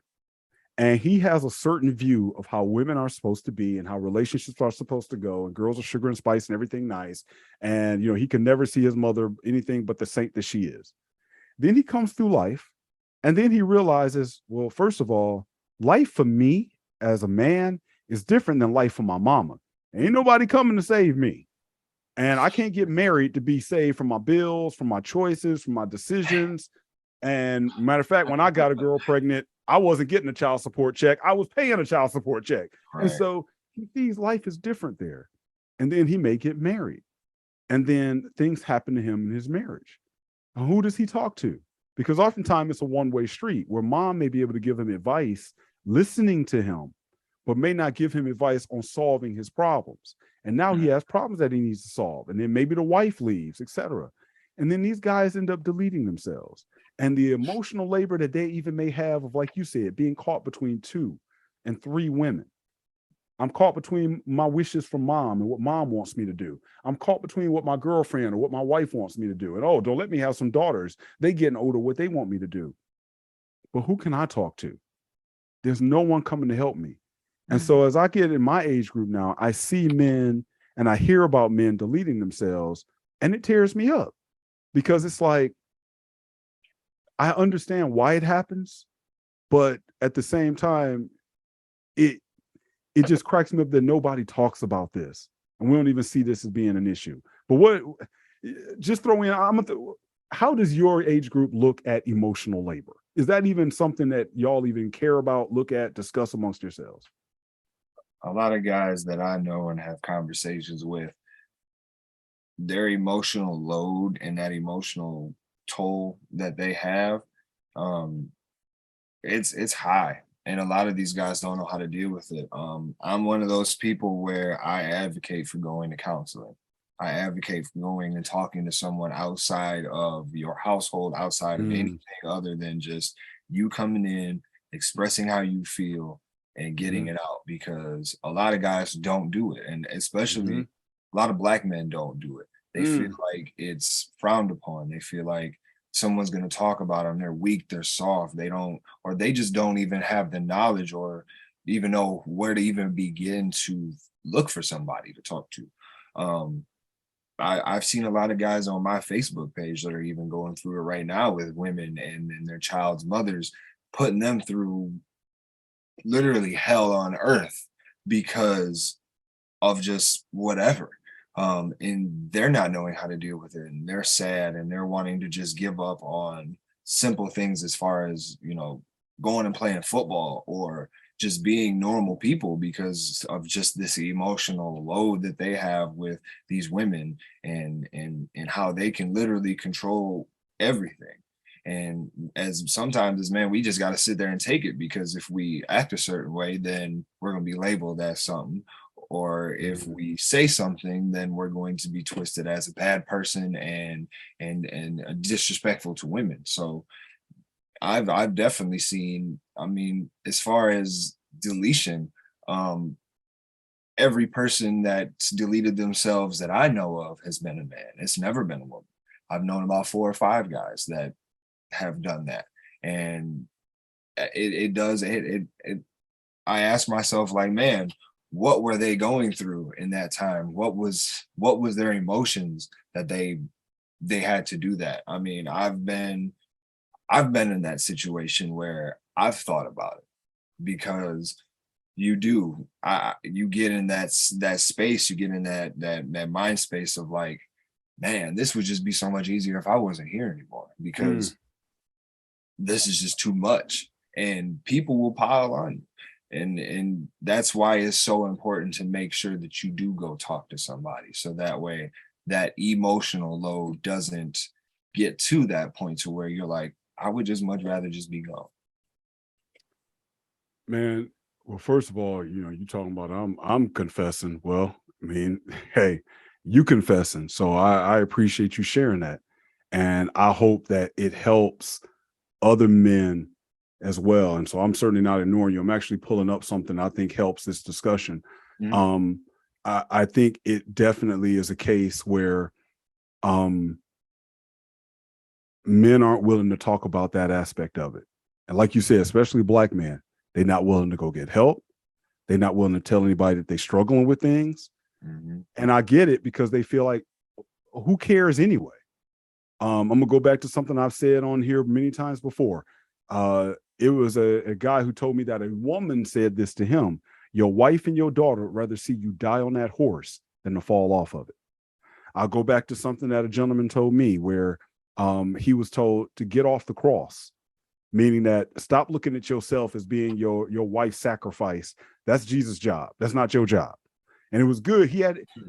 and he has a certain view of how women are supposed to be and how relationships are supposed to go and girls are sugar and spice and everything nice. And, he can never see his mother anything but the saint that she is. Then he comes through life and then he realizes, well, first of all, life for me as a man is different than life for my mama. Ain't nobody coming to save me. And I can't get married to be saved from my bills, from my choices, from my decisions. And matter of fact, when I got a girl pregnant, I wasn't getting a child support check. I was paying a child support check. Right. And so he sees life is different there. And then he may get married. And then things happen to him in his marriage. And who does he talk to? Because oftentimes it's a one-way street where mom may be able to give him advice, listening to him, but may not give him advice on solving his problems. And now he has problems that he needs to solve. And then maybe the wife leaves, etc. And then these guys end up deleting themselves. And the emotional labor that they even may have of, like you said, being caught between 2 and 3 women. I'm caught between my wishes from mom and what mom wants me to do. I'm caught between what my girlfriend or what my wife wants me to do. And, oh, don't let me have some daughters. They getting older, what they want me to do. But who can I talk to? There's no one coming to help me. And so as I get in my age group now, I see men and I hear about men deleting themselves and it tears me up because it's like, I understand why it happens, but at the same time, it just cracks me up that nobody talks about this. And we don't even see this as being an issue. But just throw in, how does your age group look at emotional labor? Is that even something that y'all even care about, look at, discuss amongst yourselves? a lot of guys that I know and have conversations with, their emotional load and that emotional toll that they have, um, it's high. And a lot of these guys don't know how to deal with it. I'm one of those people where I advocate for going to counseling. I advocate for going and talking to someone outside of your household, outside of anything Mm, other than just you coming in, expressing how you feel, and getting mhm, it out. Because a lot of guys don't do it, and mhm, especially a lot of black men don't do it. They feel mm, like it's frowned upon. They feel like someone's going to talk about them. They're weak, they're soft. They don't, or they just don't even have the knowledge or even know where to even begin to look for somebody to talk to. Um, I've seen a lot of guys on my Facebook page that are even going through it right now with women and their child's mothers, putting them through literally hell on earth because of just whatever. And they're not knowing how to deal with it. And they're sad and they're wanting to just give up on simple things as far as, going and playing football or just being normal people because of just this emotional load that they have with these women and how they can literally control everything. And as sometimes as men, we just got to sit there and take it because if we act a certain way, then we're going to be labeled as something, or if mhm. we say something, then we're going to be twisted as a bad person and disrespectful to women. So I've definitely seen, I mean, as far as deletion, um, every person that's deleted themselves that I know of has been a man. It's never been a woman. I've known about 4 or 5 guys that have done that. And it does it I ask myself, like, man, what were they going through in that time? What was their emotions that they had to do that? I mean, I've been in that situation where I've thought about it because you get in that space, you get in that mind space of like, man, this would just be so much easier if I wasn't here anymore Mm. because this is just too much and people will pile on you. And that's why it's so important to make sure that you do go talk to somebody so that way that emotional load doesn't get to that point to where you're like, I would just much rather just be gone. Man, well, first of all, you talking about I'm confessing. Well, I mean, hey, you confessing. So I appreciate you sharing that. And I hope that it helps other men as well. And so I'm certainly not ignoring you. I'm actually pulling up something I think helps this discussion. Mhm. Um, I think it definitely is a case where um men aren't willing to talk about that aspect of it. And like you said, especially black men, they're not willing to go get help. They're not willing to tell anybody that they're struggling with things. Mhm. And I get it because they feel like, who cares anyway? I'm gonna go back to something I've said on here many times before. It was a guy who told me that a woman said this to him: "Your wife and your daughter would rather see you die on that horse than to fall off of it." I'll go back to something that a gentleman told me where he was told to get off the cross, meaning that stop looking at yourself as being your wife's sacrifice. That's Jesus' job. That's not your job. And it was good.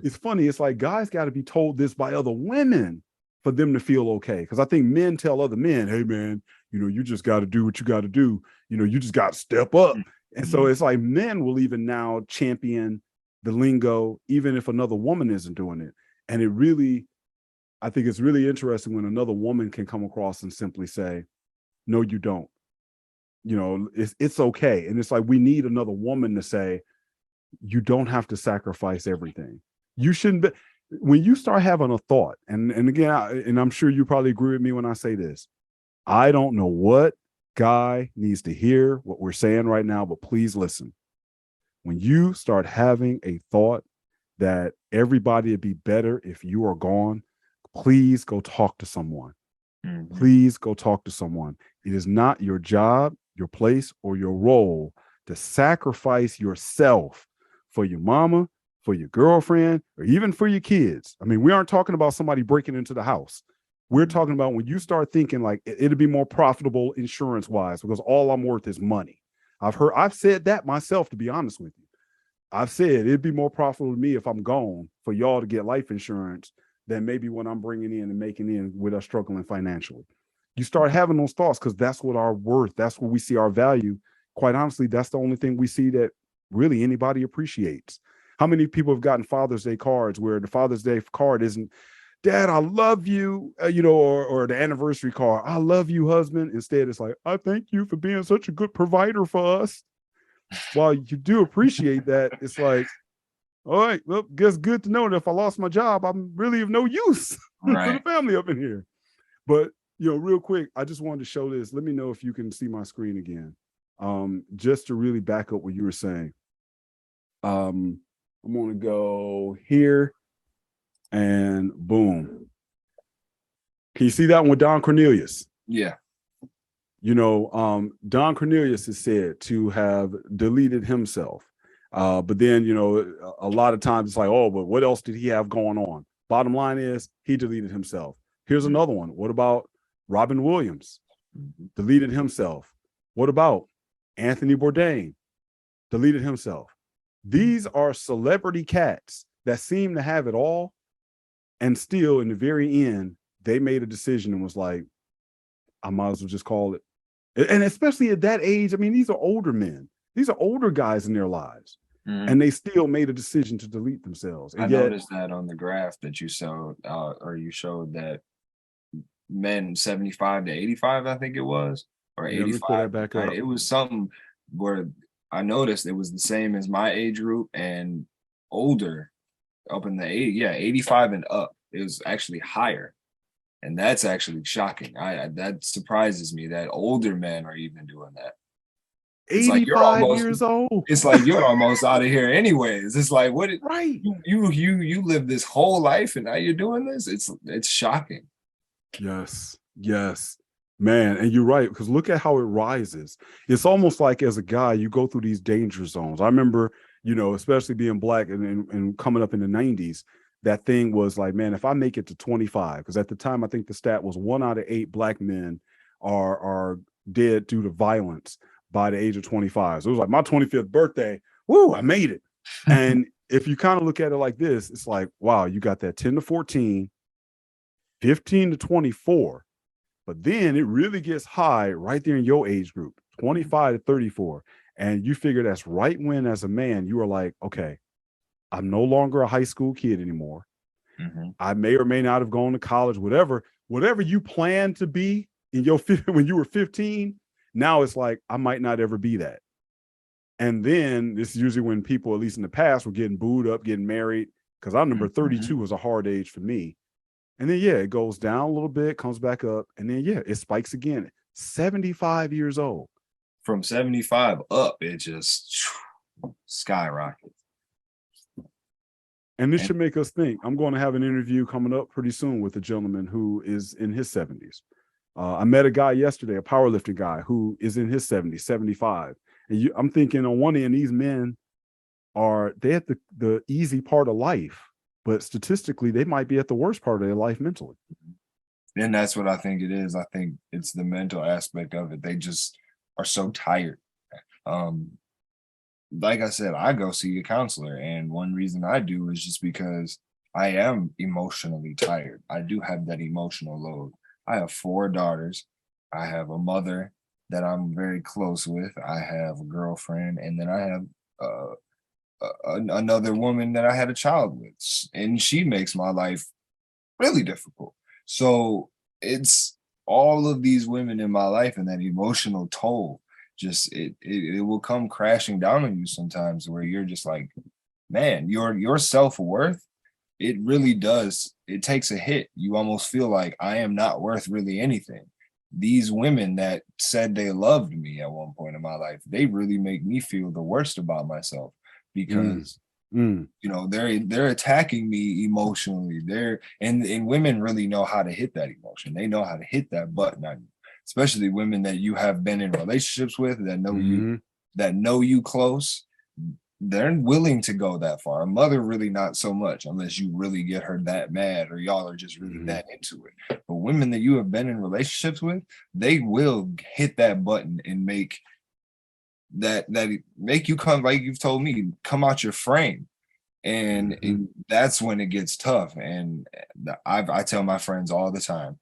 It's funny. It's like guys got to be told this by other women for them to feel okay. Because I think men tell other men, hey man, you just got to do what you got to do. You just got to step up. And so Mhm. it's like men will even now champion the lingo, even if another woman isn't doing it. And I think it's really interesting when another woman can come across and simply say, no, you don't. It's okay. And it's like we need another woman to say, you don't have to sacrifice everything. You shouldn't be. When you start having a thought, and again, and I'm sure you probably agree with me when I say this, I don't know what guy needs to hear what we're saying right now, but please listen. When you start having a thought that everybody would be better if you are gone, please go talk to someone. Mhm. Please go talk to someone. It is not your job, your place, or your role to sacrifice yourself for your mama, for your girlfriend, or even for your kids. I mean, we aren't talking about somebody breaking into the house. We're Mhm. talking about when you start thinking like it'll be more profitable insurance wise because all I'm worth is money. I've said that myself, to be honest with you. I've said it'd be more profitable to me if I'm gone for y'all to get life insurance than maybe what I'm bringing in and making in with us struggling financially. You start having those thoughts because that's what our worth, that's what we see our value. Quite honestly, that's the only thing we see that really anybody appreciates. How many people have gotten Father's Day cards where the Father's Day card isn't, Dad, I love you, or the anniversary card, I love you, husband. Instead, it's like, I thank you for being such a good provider for us. While you do appreciate that, it's like, all right, well, guess good to know that if I lost my job, I'm really of no use for the family up in here. But, real quick, I just wanted to show this. Let me know if you can see my screen again. Just to really back up what you were saying. I'm going to go here and boom. Can you see that one with Don Cornelius? Yeah. Don Cornelius is said to have deleted himself. But then, a lot of times it's like, oh, but what else did he have going on? Bottom line is he deleted himself. Here's another one. What about Robin Williams? Deleted himself. What about Anthony Bourdain? Deleted himself. These are celebrity cats that seem to have it all. And still, in the very end, they made a decision and was like, I might as well just call it. And especially at that age, I mean, these are older men. These are older guys in their lives. And they still made a decision to delete themselves. And I noticed that on the graph that you showed, you showed that men 75 to 85, I think it was, or 85. Let me pull that back up. It was something where I noticed it was the same as my age group and older, up in the 85 and up. It was actually higher. And that's actually shocking. That surprises me that older men are even doing that. It's 85 years old. It's like you're almost out of here anyways. It's like, what? Right. You lived this whole life and now you're doing this. It's shocking. Yes, man. And you're right, because look at how it rises. It's almost like as a guy, you go through these danger zones. I remember, especially being Black and coming up in the 90s, that thing was like, man, if I make it to 25, because at the time, I think the stat was 1 out of 8 Black men are dead due to violence by the age of 25. So it was like my 25th birthday. Woo, I made it. And if you kind of look at it like this, it's like, wow, you got that 10 to 14, 15 to 24. But then it really gets high right there in your age group, 25 to 34. And you figure that's right when, as a man, you are like, okay, I'm no longer a high school kid anymore. I may or may not have gone to college, whatever you planned to be in your when you were 15. Now it's like, I might not ever be that. And then this is usually when people, at least in the past, were getting booed up, getting married. Because I remember 32 was a hard age for me. And then, it goes down a little bit, comes back up. And then, it spikes again. 75 years old. From 75 up, it just skyrockets. And this should make us think. I'm going to have an interview coming up pretty soon with a gentleman who is in his 70s. I met a guy yesterday, a powerlifting guy who is in his 70s, 75. And I'm thinking on one end, these men they at the easy part of life, but statistically, they might be at the worst part of their life mentally. And that's what I think it is. I think it's the mental aspect of it. They just are so tired. Like I said, I go see a counselor. And one reason I do is just because I am emotionally tired. I do have that emotional load. I have 4 daughters. I have a mother that I'm very close with. I have a girlfriend, and then I have another woman that I had a child with, and she makes my life really difficult. So it's all of these women in my life, and that emotional toll, just it will come crashing down on you sometimes, where you're just like, man, your self-worth, it really does. It takes a hit. You almost feel like I am not worth really anything. These women that said they loved me at one point in my life, they really make me feel the worst about myself because they're attacking me emotionally. And women really know how to hit that emotion. They know how to hit that button on you, especially women that you have been in relationships with that know you close. They're willing to go that far. A mother, really not so much, unless you really get her that mad or y'all are just really that into it. But women that you have been in relationships with, they will hit that button and make that make you come, like you've told me, come out your frame. And that's when it gets tough. And I tell my friends all the time,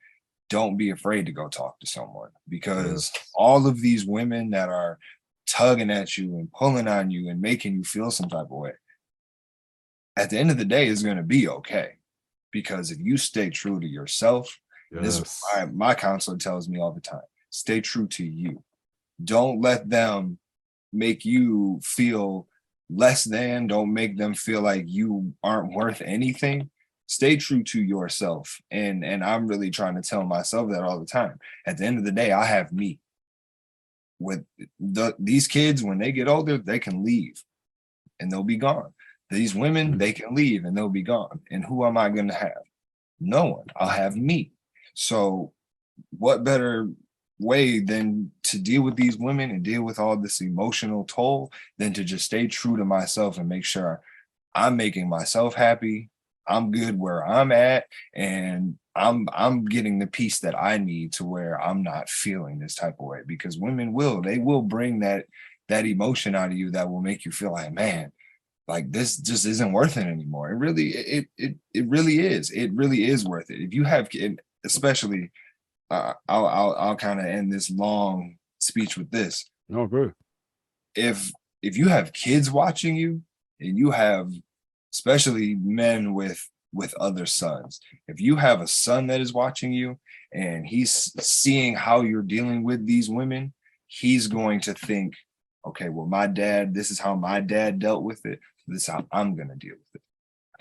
don't be afraid to go talk to someone, because all of these women that are tugging at you and pulling on you and making you feel some type of way, at the end of the day, is going to be okay. Because if you stay true to yourself, this is my counselor tells me all the time, stay true to you. Don't let them make you feel less than. Don't make them feel like you aren't worth anything. Stay true to yourself. And I'm really trying to tell myself that all the time. At the end of the day, I have me. With these kids, when they get older, they can leave and they'll be gone. These women, they can leave and they'll be gone. And who am I going to have? No one. I'll have me. So what better way than to deal with these women and deal with all this emotional toll than to just stay true to myself and make sure I'm making myself happy, I'm good where I'm at, and I'm getting the peace that I need to where I'm not feeling this type of way. Because women will bring that emotion out of you that will make you feel like, man, like this just isn't worth it anymore. It really is worth it. If you have, especially I'll kind of end this long speech with this. Oh, good. If you have kids watching you, and you have, especially men with other sons, if you have a son that is watching you and he's seeing how you're dealing with these women, he's going to think, okay, well, this is how my dad dealt with it. This is how I'm going to deal with it.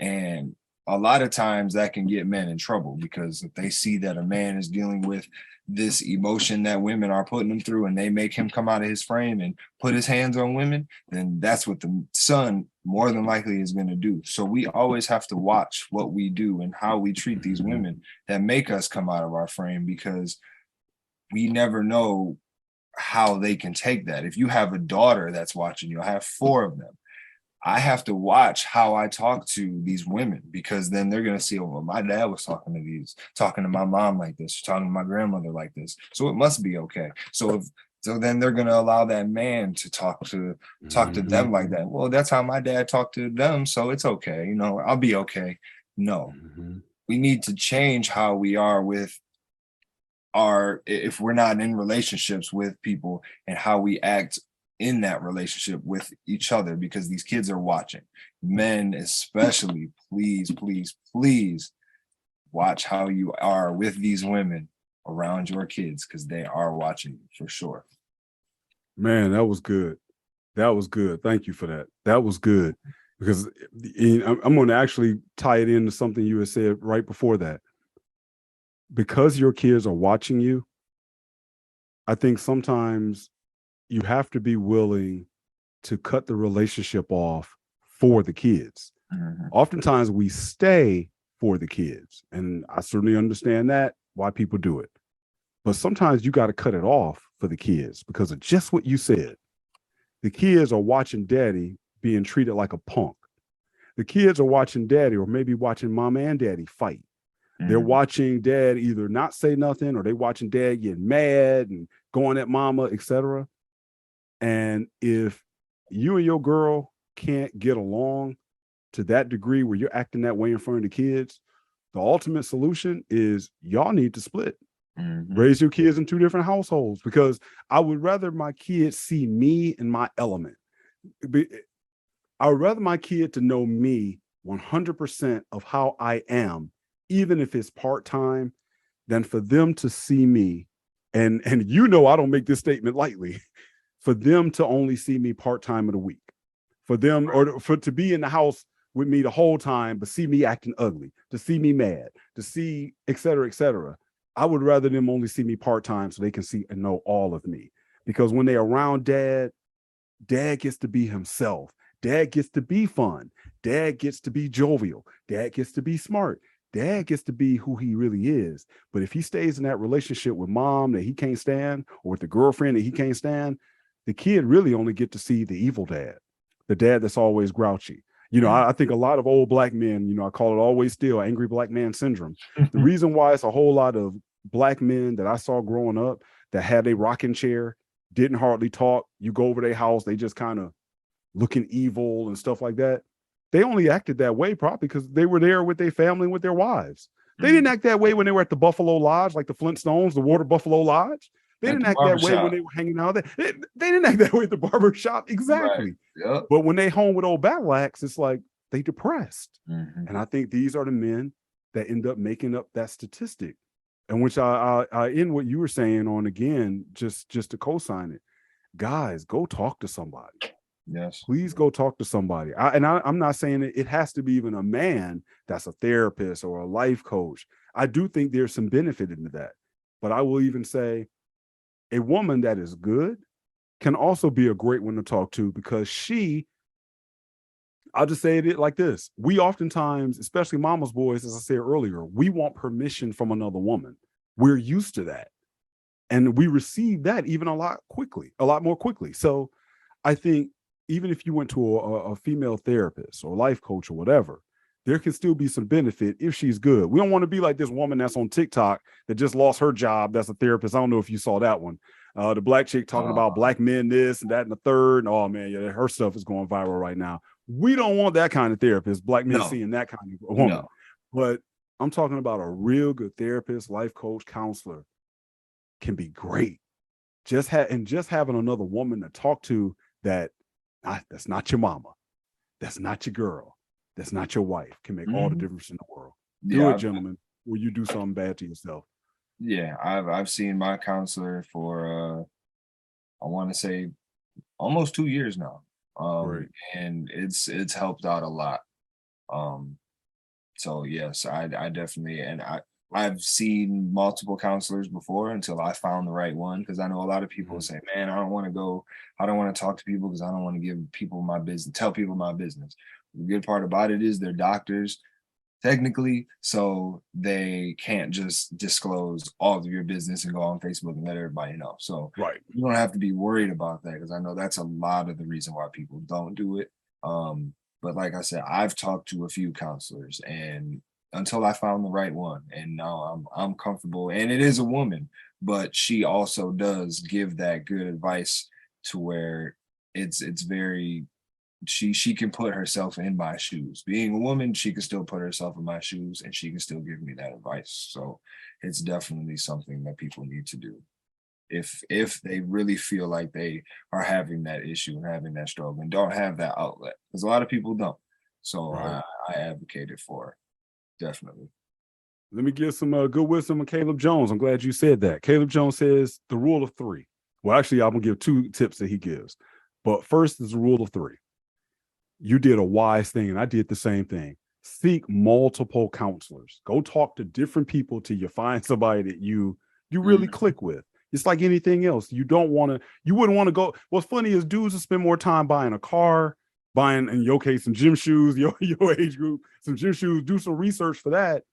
And a lot of times that can get men in trouble, because if they see that a man is dealing with this emotion that women are putting him through and they make him come out of his frame and put his hands on women, then that's what the son more than likely is going to do. So we always have to watch what we do and how we treat these women that make us come out of our frame, because we never know how they can take that. If you have a daughter that's watching you, I have 4 of them. I have to watch how I talk to these women, because then they're going to see, oh, well, my dad was talking to my mom like this, talking to my grandmother like this. So it must be okay. So then they're going to allow that man to talk to them like that. Well, that's how my dad talked to them. So it's okay. I'll be okay. No, we need to change how we are with if we're not in relationships with people, and how we act in that relationship with each other, because these kids are watching. Men especially, please, please, please watch how you are with these women around your kids, because they are watching you for sure. Man, that was good. That was good. Thank you for that. That was good, because I'm going to actually tie it into something you had said right before that. Because your kids are watching you, I think sometimes you have to be willing to cut the relationship off for the kids. Oftentimes we stay for the kids, and I certainly understand that, why people do it. But sometimes you got to cut it off for the kids, because of just what you said. The kids are watching daddy being treated like a punk. The kids are watching daddy, or maybe watching mama and daddy fight. They're watching dad either not say nothing, or they watching dad getting mad and going at mama, etc. And if you and your girl can't get along to that degree where you're acting that way in front of the kids, the ultimate solution is y'all need to split. Raise your kids in 2 different households, because I would rather my kids see me in my element. I would rather my kid to know me 100% of how I am, even if it's part-time, than for them to see me. And I don't make this statement lightly. For them to only see me part-time of the week, for them, or to be in the house with me the whole time, but see me acting ugly, to see me mad, to see, et cetera, et cetera. I would rather them only see me part-time so they can see and know all of me. Because when they're around dad gets to be himself. Dad gets to be fun. Dad gets to be jovial. Dad gets to be smart. Dad gets to be who he really is. But if he stays in that relationship with mom that he can't stand, or with the girlfriend that he can't stand, the kid really only get to see the evil dad, the dad that's always grouchy. I think a lot of old black men, I call it always still angry black man syndrome. The reason why it's a whole lot of black men that I saw growing up that had a rocking chair didn't hardly talk. You go over their house, they just kind of looking evil and stuff like that. They only acted that way probably because they were there with their family and with their wives. They didn't act that way when they were at the Buffalo Lodge, like the Flintstones, the Water Buffalo Lodge. They At didn't the act that way when barbershop. they were hanging out there. They didn't act that way at the barber shop. Right. Exactly. Yep. But when they home with old battle axe, it's like they depressed. Mm-hmm. And I think these are the men that end up making up that statistic. And which I in what you were saying on again, just to co-sign it. Guys, go talk to somebody. Yes. Please go talk to somebody. I'm not saying it has to be even a man that's a therapist or a life coach. I do think there's some benefit into that. But I will even say a woman that is good can also be a great one to talk to because I'll just say it like this. We oftentimes, especially mama's boys, as I said earlier, we want permission from another woman. We're used to that. And we receive that even a lot more quickly. So I think even if you went to a female therapist or life coach or whatever, there can still be some benefit if she's good. We don't want to be like this woman that's on TikTok that just lost her job. That's a therapist. I don't know if you saw that one. The black chick talking about black men, this and that and the third. And oh man, yeah, her stuff is going viral right now. We don't want that kind of therapist, black men seeing that kind of woman. No. But I'm talking about a real good therapist, life coach, counselor can be great. Just having another woman to talk to that's not your mama. That's not your girl. That's not your wife can make all the difference in the world. Do it, gentlemen, or you do something bad to yourself. Yeah, I've seen my counselor for I want to say almost 2 years now. Right. And it's helped out a lot. So yes, I definitely, and I've seen multiple counselors before until I found the right one. Cause I know a lot of people say, man, I don't want to talk to people because I don't want to give people my business, tell people my business. The good part about it is they're doctors technically, so they can't just disclose all of your business and go on Facebook and let everybody know. So right, you don't have to be worried about that because I know that's a lot of the reason why people don't do it. But like I said, I've talked to a few counselors and until I found the right one, and now I'm comfortable. And it is a woman, but she also does give that good advice to where it's very she can put herself in my shoes. Being a woman, she can still put herself in my shoes and she can still give me that advice. So it's definitely something that people need to do if they really feel like they are having that issue and having that struggle and don't have that outlet, because a lot of people don't. So I advocate it for it, definitely. Let me give some good wisdom of Caleb Jones. I'm glad you said that. Caleb Jones says the rule of three. Well, actually, I'm gonna give 2 tips that he gives, but first is the rule of 3. You did a wise thing, and I did the same thing. Seek multiple counselors. Go talk to different people till you find somebody that you really click with. It's like anything else. You wouldn't want to go. What's funny is dudes will spend more time buying a car, buying, in your case, some gym shoes, your age group, some gym shoes, do some research for that.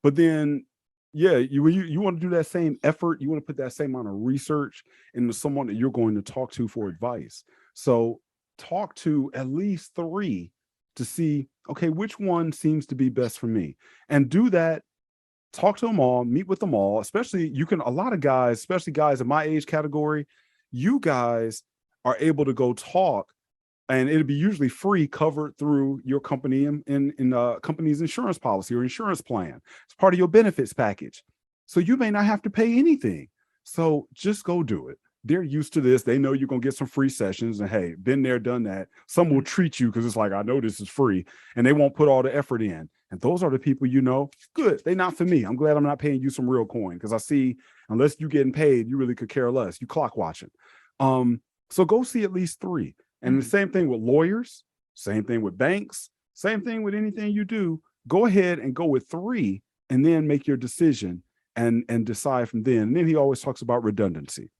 But then, yeah, you want to do that same effort. You want to put that same amount of research into someone that you're going to talk to for advice. So talk to at least 3 to see, okay, which one seems to be best for me, and do that. Talk to them all, meet with them all, especially a lot of guys, especially guys in my age category, you guys are able to go talk and it'll be usually free, covered through your company in company's insurance policy or insurance plan. It's part of your benefits package. So you may not have to pay anything. So just go do it. They're used to this. They know you're going to get some free sessions and hey, been there, done that. Some will treat you because it's like, I know this is free and they won't put all the effort in. And those are the people, good. They're not for me. I'm glad I'm not paying you some real coin because I see, unless you're getting paid, you really could care less. You clock watching. So go see at least 3. And the same thing with lawyers, same thing with banks, same thing with anything you do. Go ahead and go with 3 and then make your decision and decide from then. And then he always talks about redundancy.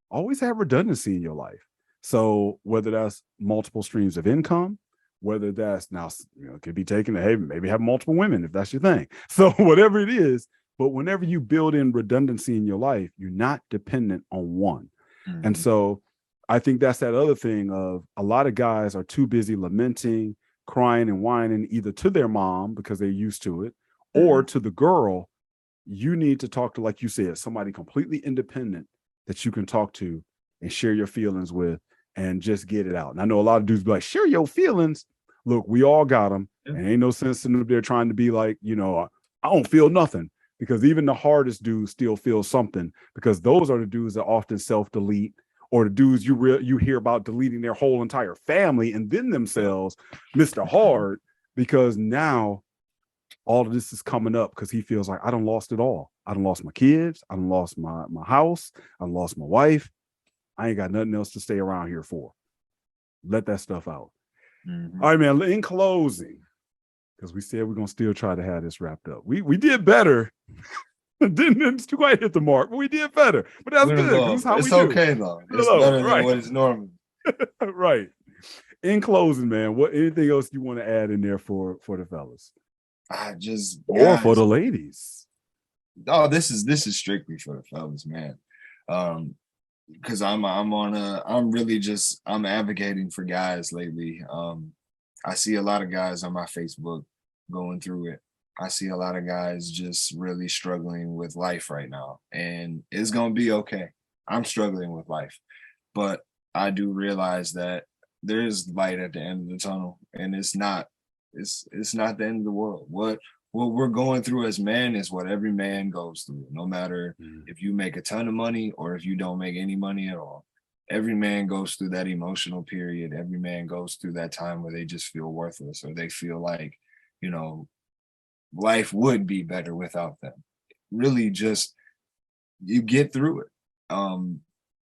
Always have redundancy in your life. So whether that's multiple streams of income, whether that's now, it could be taken to, hey, maybe have multiple women if that's your thing. So whatever it is, but whenever you build in redundancy in your life, you're not dependent on one. And so I think that's that other thing of a lot of guys are too busy lamenting, crying and whining either to their mom because they're used to it or to the girl. You need to talk to, like you said, somebody completely independent that you can talk to and share your feelings with and just get it out. And I know a lot of dudes be like, share your feelings. Look, we all got them. Yeah. And ain't no sense in them there trying to be like, you know, I don't feel nothing, because even the hardest dudes still feel something, because those are the dudes that often self-delete, or the dudes you hear about deleting their whole entire family and then themselves, Mr. Hard, because now all of this is coming up because he feels like I done lost it all. I done lost my kids. I done lost my house. I done lost my wife. I ain't got nothing else to stay around here for. Let that stuff out. Mm-hmm. All right, man. In closing, because we said we're going to still try to have this wrapped up. We did better. Didn't quite hit the mark, but we did better. But that's good. It's how it's okay, though. It's better than what is normal. Right. In closing, man, anything else you want to add in there for the fellas? Or for the ladies. Oh, this is strictly for the fellas, man. Because I'm advocating for guys lately. I see a lot of guys on my Facebook going through it. I see a lot of guys just really struggling with life right now, and it's gonna be okay. I'm struggling with life, but I do realize that there is light at the end of the tunnel, and it's not the end of the world. What we're going through as men is what every man goes through, no matter if you make a ton of money or if you don't make any money at all. Every man goes through that emotional period. Every man goes through that time where they just feel worthless, or they feel like, you know, life would be better without them. Really, just you get through it.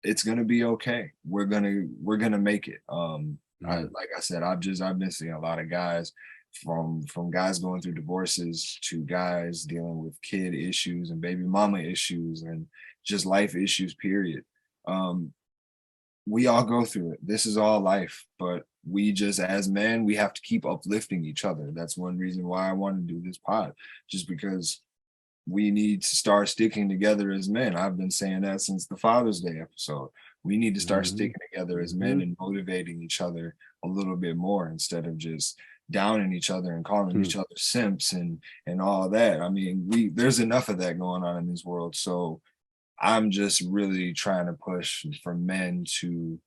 It's gonna be okay. We're gonna make it. Like I said, I've been seeing a lot of guys, from guys going through divorces to guys dealing with kid issues and baby mama issues and just life issues, period. We all go through it. This is all life, but we just, as men, we have to keep uplifting each other. That's one reason why I want to do this pod, just because we need to start sticking together as men. I've been saying that since the Father's Day episode. We need to start sticking together as men and motivating each other a little bit more, instead of just downing each other and calling each other simps and all that. I mean, there's enough of that going on in this world. So I'm just really trying to push for men to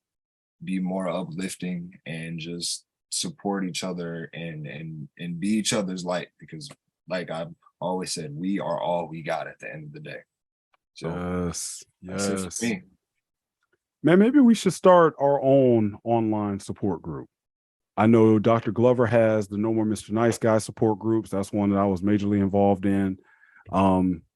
be more uplifting and just support each other and be each other's light, because like I've always said, we are all we got at the end of the day. So yes. That's it for me. Man, maybe we should start our own online support group. I know Dr. Glover has the No More Mr. Nice Guy support groups. That's one that I was majorly involved in.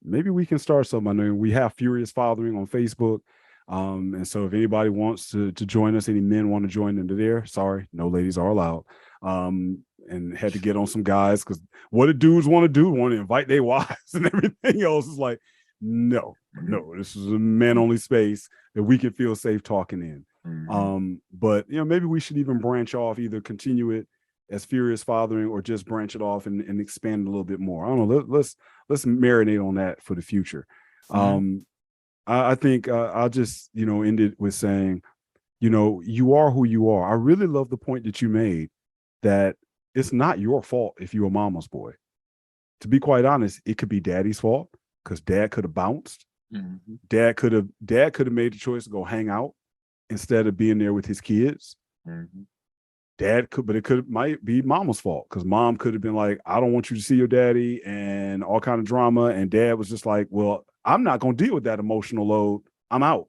Maybe we can start something. I know we have Furious Fathering on Facebook. And so if anybody wants to join us, any men want to join into there, sorry, no ladies are allowed. And had to get on some guys, because what do dudes want to do? Want to invite their wives and everything else. Is like, no, this is a men only space that we can feel safe talking in. But maybe we should even branch off, either continue it as Furious Fathering or just branch it off and expand a little bit more. I don't know. Let's marinate on that for the future. I think I'll just, end it with saying, you are who you are. I really love the point that you made, that it's not your fault if you're a mama's boy. To be quite honest, it could be daddy's fault, because dad could have bounced. Dad could have made the choice to go hang out instead of being there with his kids. Dad could, but might be mama's fault, because mom could have been like, I don't want you to see your daddy, and all kind of drama. And dad was just like, well, I'm not going to deal with that emotional load. I'm out.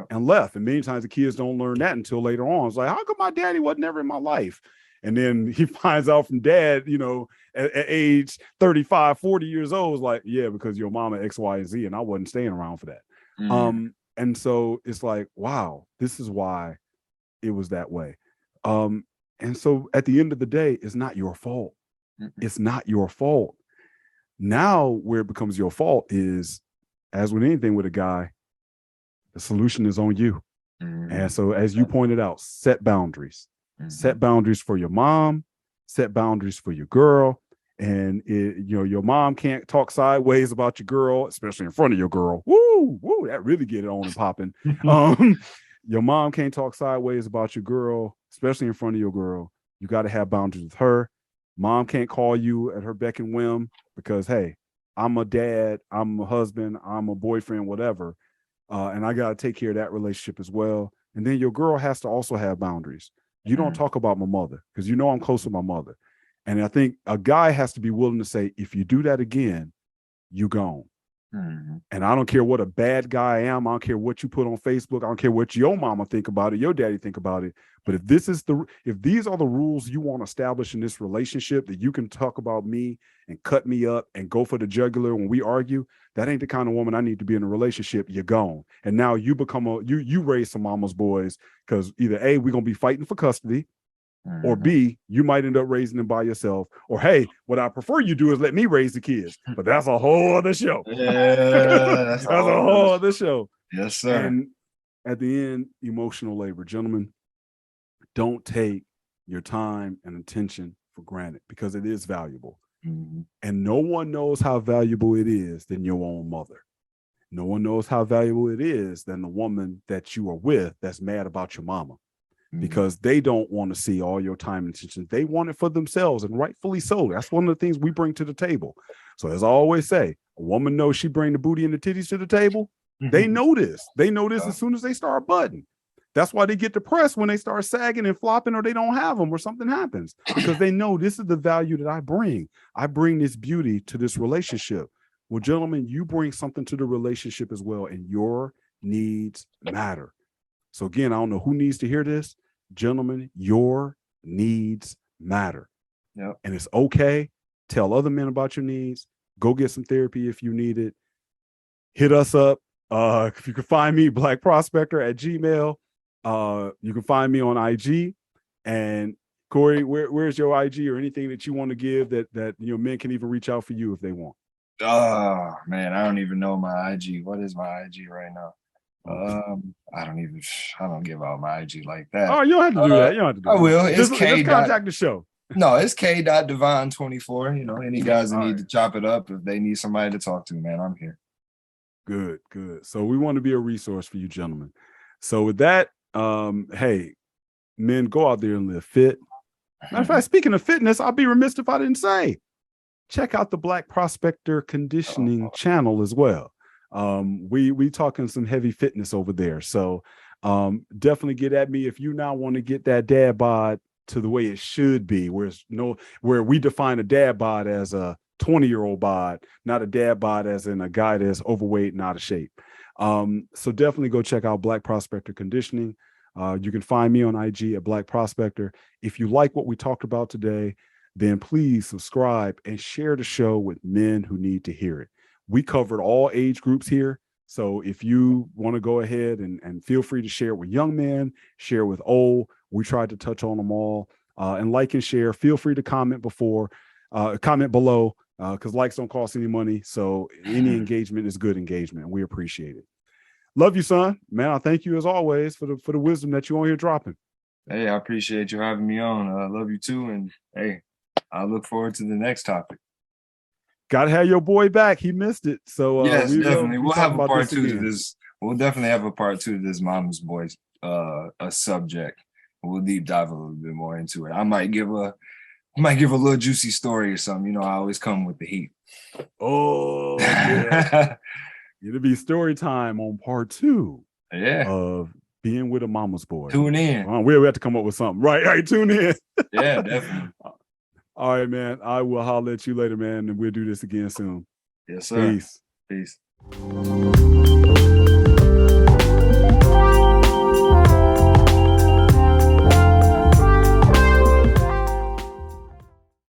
And left. And many times the kids don't learn that until later on. It's like, how come my daddy wasn't ever in my life? And then he finds out from dad, at age 35, 40 years old, is like, yeah, because your mama X, Y, and Z, and I wasn't staying around for that. And so it's like, wow, this is why it was that way. And so at the end of the day, it's not your fault. It's not your fault. Now, where it becomes your fault is, as with anything with a guy, the solution is on you. And so, as you pointed out, set boundaries. Set boundaries for your mom, set boundaries for your girl. And your mom can't talk sideways about your girl, especially in front of your girl. Woo, that really get it on and popping. Your mom can't talk sideways about your girl, especially in front of your girl. You got to have boundaries with her. Mom can't call you at her beck and whim, because, hey, I'm a dad, I'm a husband, I'm a boyfriend, whatever. and I got to take care of that relationship as well. And then your girl has to also have boundaries. You don't talk about my mother because you know I'm close to my mother. And I think a guy has to be willing to say, if you do that again, you gone. And I don't care what a bad guy I am. I don't care what you put on Facebook. I don't care what your mama think about it, your daddy think about it. But if these are the rules you want to establish in this relationship, that you can talk about me and cut me up and go for the jugular when we argue, that ain't the kind of woman I need to be in a relationship. You're gone. And now you become you raise some mama's boys, because either A, we're gonna be fighting for custody, or B, you might end up raising them by yourself. Or hey, what I prefer you do is let me raise the kids. But that's a whole other show. Yeah, that's a whole other show. Yes, sir. And at the end, emotional labor. Gentlemen, don't take your time and attention for granted, because it is valuable. And no one knows how valuable it is than your own mother. No one knows how valuable it is than the woman that you are with that's mad about your mama. Because they don't want to see all your time and attention. They want it for themselves, and rightfully so. That's one of the things we bring to the table. So as I always say, a woman knows she bring the booty and the titties to the table. They know this. They know this as soon as they start budding. That's why they get depressed when they start sagging and flopping, or they don't have them, or something happens, because they know this is the value that I bring. I bring this beauty to this relationship. Well, gentlemen, you bring something to the relationship as well, and your needs matter. So again, I don't know who needs to hear this. Gentlemen, your needs matter. Yep. And it's okay. Tell other men about your needs. Go get some therapy if you need it. Hit us up. If you can find me, blackprospector@gmail. You can find me on IG. And Kory, where's your IG, or anything that you want to give that men can even reach out for you if they want? Oh man, I don't even know my IG. What is my IG right now? I don't give out my IG like that. Oh, you don't have to do that. You don't have to do that. I will. It's just K. contact the show. No, it's K.Devon24. Any guys that need to chop it up, if they need somebody to talk to, man, I'm here. Good. So we want to be a resource for you gentlemen. So with that, hey, men, go out there and live fit. Matter of fact, speaking of fitness, I'll be remiss if I didn't say, check out the Black Prospector Conditioning channel as well. We talking some heavy fitness over there. So definitely get at me if you now want to get that dad bod to the way it should be, where we define a dad bod as a 20-year-old bod, not a dad bod as in a guy that's overweight and out of shape. So definitely go check out Black Prospector Conditioning. You can find me on IG at Black Prospector. If you like what we talked about today, then please subscribe and share the show with men who need to hear it. We covered all age groups here. So if you want to go ahead and feel free to share with young men, share with old, we tried to touch on them all. And like and share. Feel free to comment below, because likes don't cost any money. So any engagement is good engagement, and we appreciate it. Love you, son. Man, I thank you as always for the wisdom that you're on here dropping. Hey, I appreciate you having me on. I love you too. And hey, I look forward to the next topic. Got to have your boy back. He missed it. So yes, definitely. We'll have a part two to this. We'll definitely have a part two to this Mama's Boys a subject. We'll deep dive a little bit more into it. I might give a little juicy story or something. I always come with the heat. Oh, yeah. It'll be story time on part 2 of being with a mama's boy. Tune in. We have to come up with something. Right, tune in. Yeah, definitely. All right, man. I will holler at you later, man, and we'll do this again soon. Yes, sir. Peace. Peace.